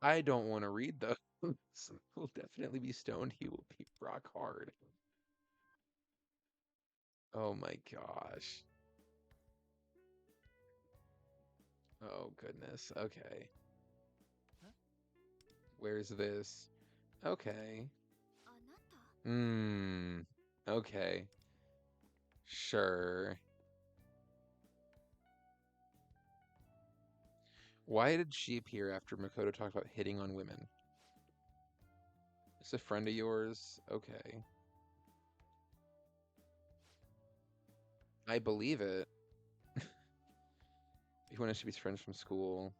[SPEAKER 1] I don't want to read those. He'll definitely be stoned. He will be rock hard. Oh my gosh. Oh goodness. Okay. Where's this? Okay. Hmm. Okay. Sure. Why did she appear after Makoto talked about hitting on women? Is a friend of yours? Okay. I believe it. He wanted to be friends from school.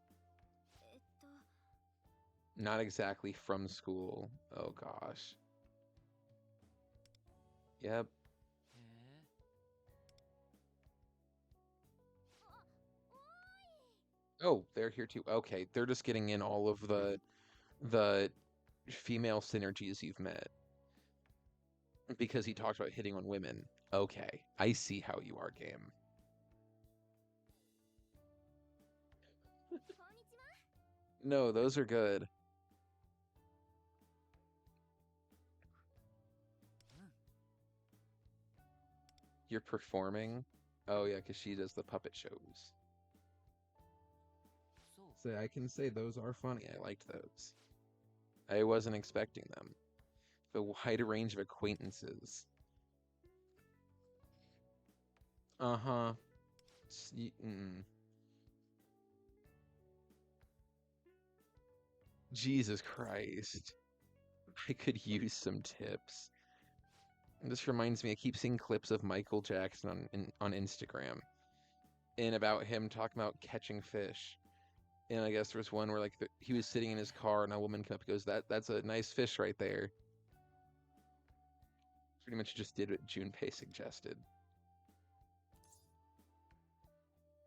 [SPEAKER 1] Not exactly from school. Oh gosh. Yep. Oh, they're here too. Okay, they're just getting in all of the female synergies you've met because he talked about hitting on women. Okay, I see how you are, game. No, those are good. You're performing? Oh yeah, because she does the puppet shows. So I can say those are funny. I liked those. I wasn't expecting them. The wide range of acquaintances. Uh-huh. Jesus Christ. I could use some tips. This reminds me, I keep seeing clips of Michael Jackson on Instagram and about him talking about catching fish. And I guess there was one where like he was sitting in his car and a woman came up and goes, "That's a nice fish right there." Pretty much just did what Junpei suggested.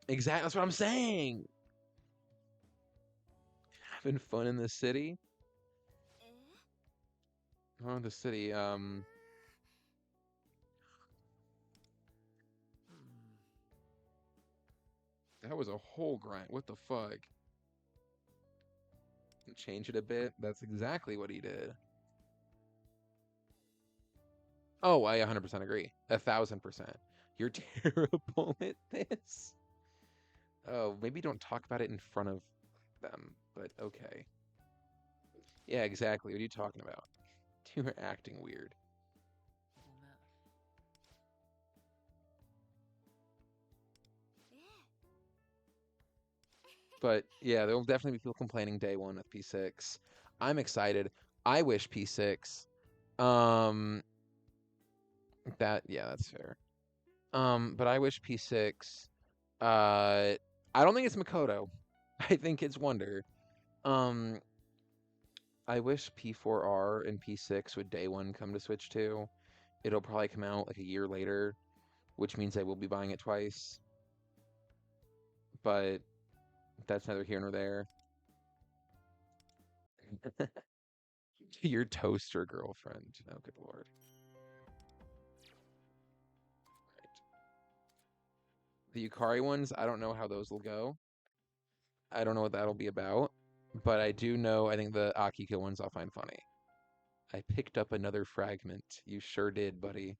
[SPEAKER 1] Exactly, that's what I'm saying. Having fun in the city. Oh, the city. That was a whole grind. What the fuck? Change it a bit. That's exactly what he did. Oh, I 100% agree. 1,000%. You're terrible at this. Oh, maybe don't talk about it in front of them, but okay. Yeah, exactly. What are you talking about? You were acting weird. But yeah, there will definitely be people complaining day one with P6. I'm excited. I wish P6. Um, yeah, that's fair. But I wish P6. I don't think it's Makoto. I think it's Wonder. Um, I wish P4R and P6 would day one come to Switch 2. It'll probably come out like a year later, which means I will be buying it twice. But that's neither here nor there. Your toaster girlfriend. Oh, good lord. Right. The Yukari ones, I don't know how those will go. I don't know what that'll be about. But I do know, I think the Akiko ones I'll find funny. I picked up another fragment. You sure did, buddy.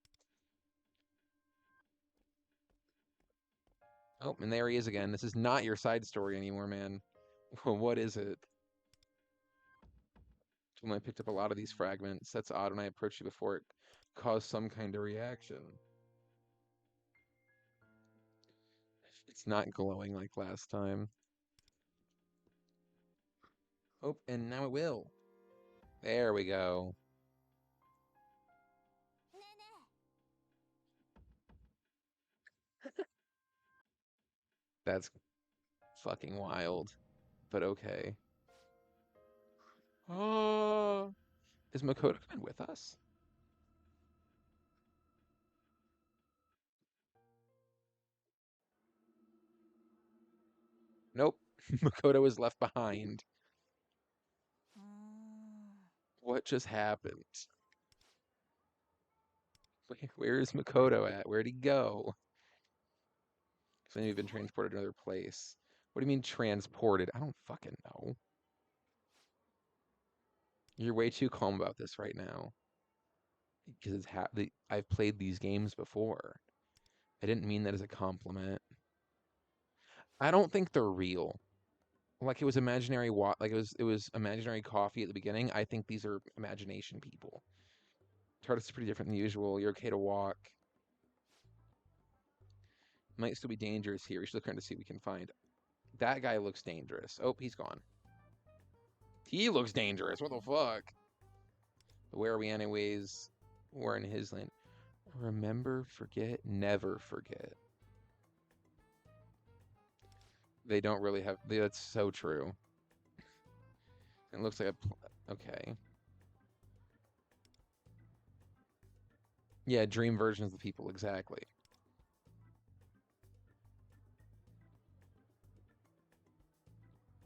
[SPEAKER 1] Oh, and there he is again. This is not your side story anymore, man. What is it? When I picked up a lot of these fragments, that's odd when I approached you before it caused some kind of reaction. It's not glowing like last time. Oh, and now it will. There we go. That's fucking wild. But okay. Oh, is Makoto coming with us? Nope. Makoto is left behind. What just happened? Where is Makoto at? Where'd he go? So maybe been transported to another place. What do you mean transported? I don't fucking know. You're way too calm about this right now. Because I've played these games before. I didn't mean that as a compliment. I don't think they're real. Like it was imaginary like it was imaginary coffee at the beginning. I think these are imagination people. TARDIS is pretty different than usual. You're okay to walk. Might still be dangerous here. We should look around to see what we can find. That guy looks dangerous. Oh, he's gone. He looks dangerous. What the fuck? Where are we anyways? We're in his lane. Remember, forget, never forget. They don't really have... That's so true. It looks like a... Okay. Yeah, dream versions of people, exactly.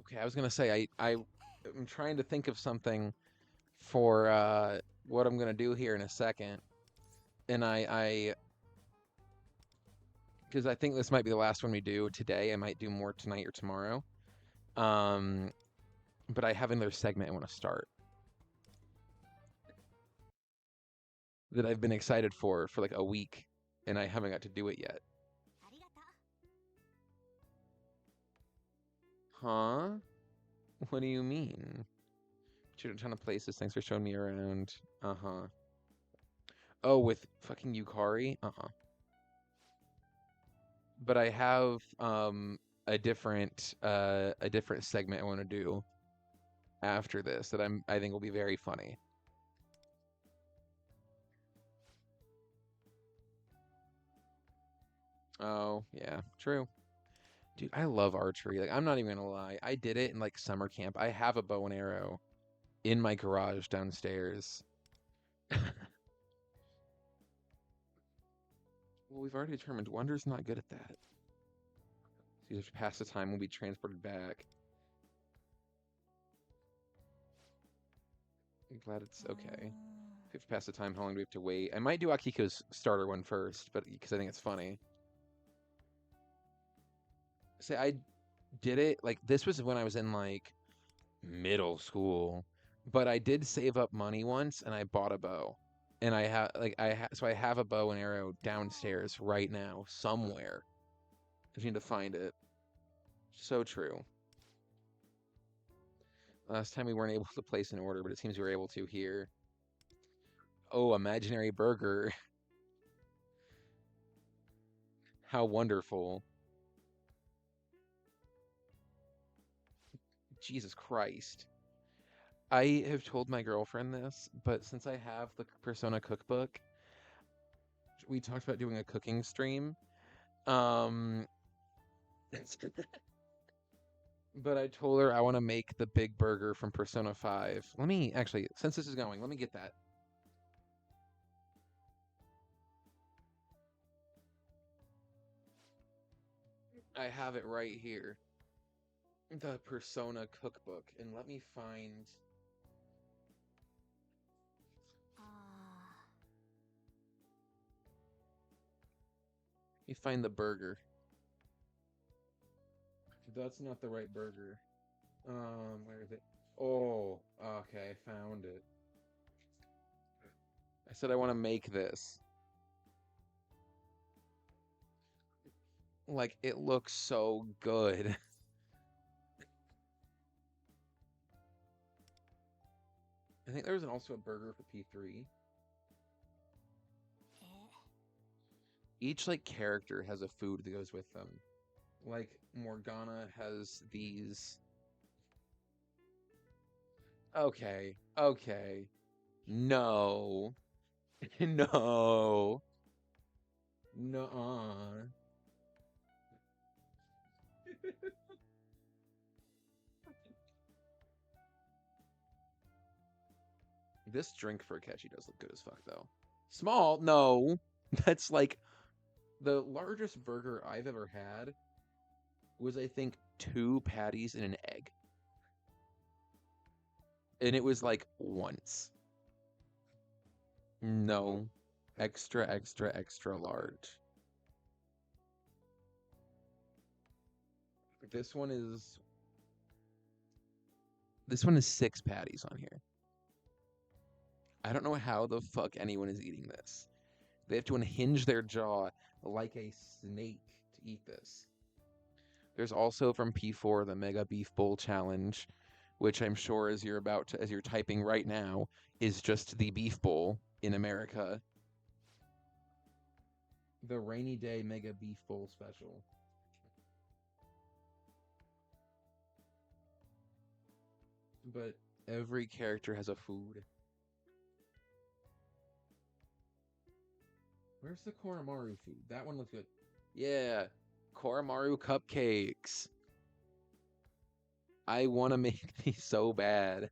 [SPEAKER 1] Okay, I was gonna say, I'm trying to think of something for what I'm gonna do here in a second. And because I think this might be the last one we do today. I might do more tonight or tomorrow. But I have another segment I want to start that I've been excited for like a week, and I haven't got to do it yet. Huh? What do you mean? Shoot a ton of places. Thanks for showing me around. Uh-huh. Oh, with fucking Yukari? Uh-huh. But I have a different segment I want to do after this that I think will be very funny. Oh, yeah, true. Dude, I love archery. Like, I'm not even gonna lie. I did it in like summer camp. I have a bow and arrow in my garage downstairs. Well, we've already determined Wonder's not good at that. So either pass the time, we'll be transported back. I'm glad it's okay. If we have to pass the time, how long do we have to wait? I might do Akiko's starter one first, but because I think it's funny. Say, I did it, like, this was when I was in, like, middle school. But I did save up money once, and I bought a bow. And I have, like, so I have a bow and arrow downstairs right now, somewhere. I just need to find it. So true. Last time we weren't able to place an order, but it seems we were able to here. Oh, imaginary burger. How wonderful. Jesus Christ. I have told my girlfriend this, but since I have the Persona cookbook, we talked about doing a cooking stream. But I told her I want to make the big burger from Persona 5. Let me, actually, since this is going, let me get that. I have it right here. The Persona cookbook. And let me find... Let me find the burger. That's not the right burger. Where is it? Oh, okay, I found it. I said I want to make this. Like, it looks so good. I think there was also a burger for P3. Each, like, character has a food that goes with them. Like, Morgana has these... Okay, okay. No. No. Nuh-uh. This drink for Akechi does look good as fuck, though. Small? No. That's like the largest burger I've ever had was, I think, 2 patties and an egg. And it was like once. No. Extra, extra, extra large. This one is 6 patties on here. I don't know how the fuck anyone is eating this. They have to unhinge their jaw like a snake to eat this. There's also from P4 the Mega Beef Bowl Challenge, which I'm sure as you're typing right now, is just the beef bowl in America. The Rainy Day Mega Beef Bowl Special. But every character has a food. Where's the Koromaru food? That one looks good. Yeah, Koromaru cupcakes. I want to make these so bad.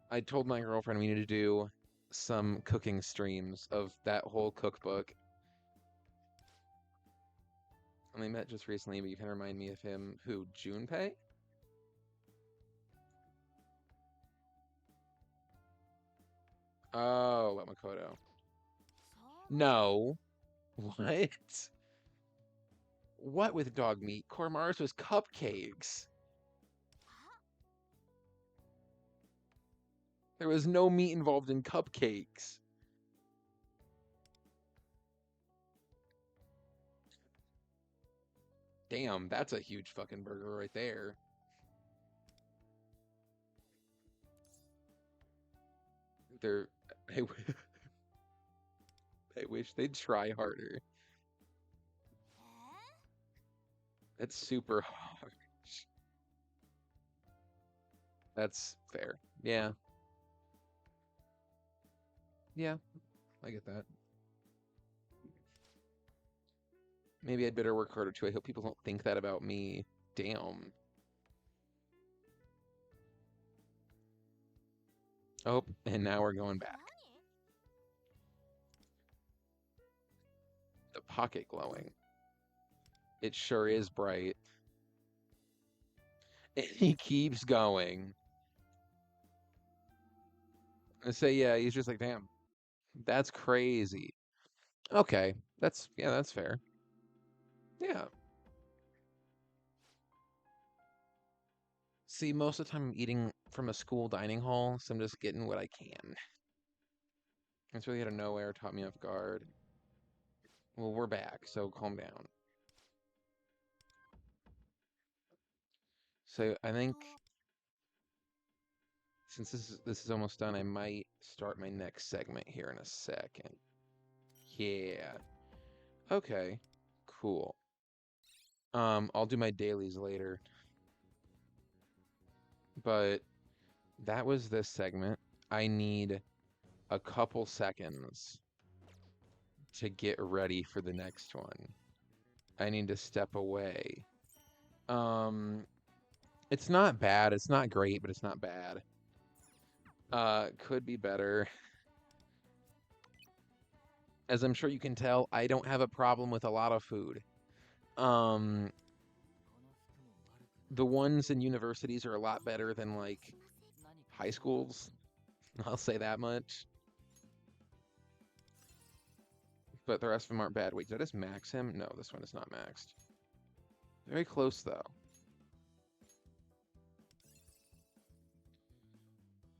[SPEAKER 1] I told my girlfriend we need to do some cooking streams of that whole cookbook. And they met just recently, but you kind of remind me of him. Who, Junpei? Oh, Makoto. No. What? What with dog meat? Koromaru's was cupcakes. There was no meat involved in cupcakes. Damn, that's a huge fucking burger right there. They're... I, I wish they'd try harder. That's super hard. That's fair. Yeah. Yeah, I get that. Maybe I'd better work harder too. I hope people don't think that about me. Damn. Oh, and now we're going back. The pocket glowing. It sure is bright. And he keeps going. I say, yeah, he's just like, damn, that's crazy. Okay, that's fair. Yeah. See, most of the time I'm eating from a school dining hall, so I'm just getting what I can. It's really out of nowhere, taught me off guard. Well, we're back, so calm down. So I think since this is almost done, I might start my next segment here in a second. Yeah. Okay. Cool. I'll do my dailies later. But that was this segment. I need a couple seconds to get ready for the next one. I need to step away. It's not bad. It's not great, but it's not bad. Could be better. As I'm sure you can tell, I don't have a problem with a lot of food. The ones in universities are a lot better than, like, high schools. I'll say that much. But the rest of them aren't bad. Wait, did I just max him? No, this one is not maxed. Very close, though.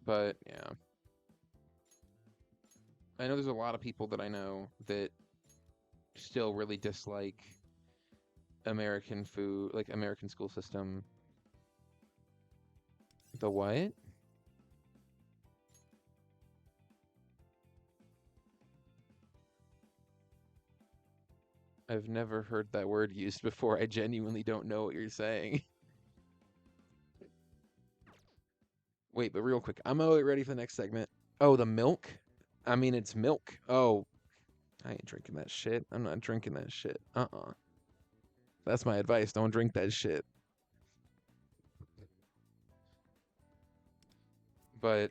[SPEAKER 1] But, yeah. I know there's a lot of people that I know that still really dislike American food, like American school system. The what? I've never heard that word used before. I genuinely don't know what you're saying. Wait, but real quick, I'm ready for the next segment. Oh, the milk? I mean, it's milk. Oh, I ain't drinking that shit. I'm not drinking that shit. That's my advice. Don't drink that shit. But,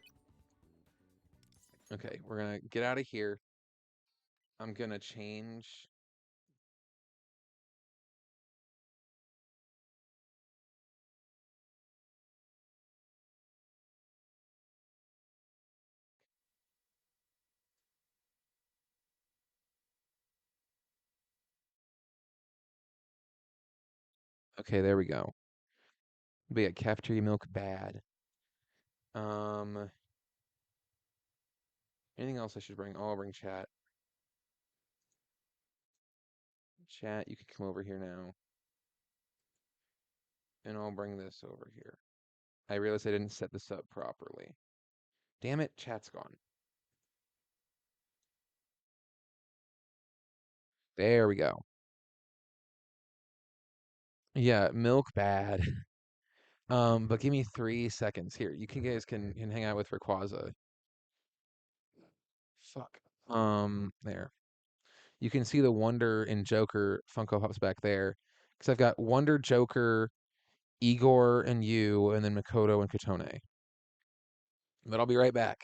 [SPEAKER 1] okay, we're gonna get out of here. I'm gonna change. Okay, there we go. But yeah, cafeteria milk bad. Um, anything else I should bring? Oh, I'll bring chat. Chat, you can come over here now. And I'll bring this over here. I realized I didn't set this up properly. Damn it, chat's gone. There we go. Yeah, milk bad. But give me 3 seconds here. You guys can hang out with Rayquaza. Fuck. There. You can see the Wonder and Joker Funko Pops back there. Because I've got Wonder, Joker, Igor, and you, and then Makoto and Katone. But I'll be right back.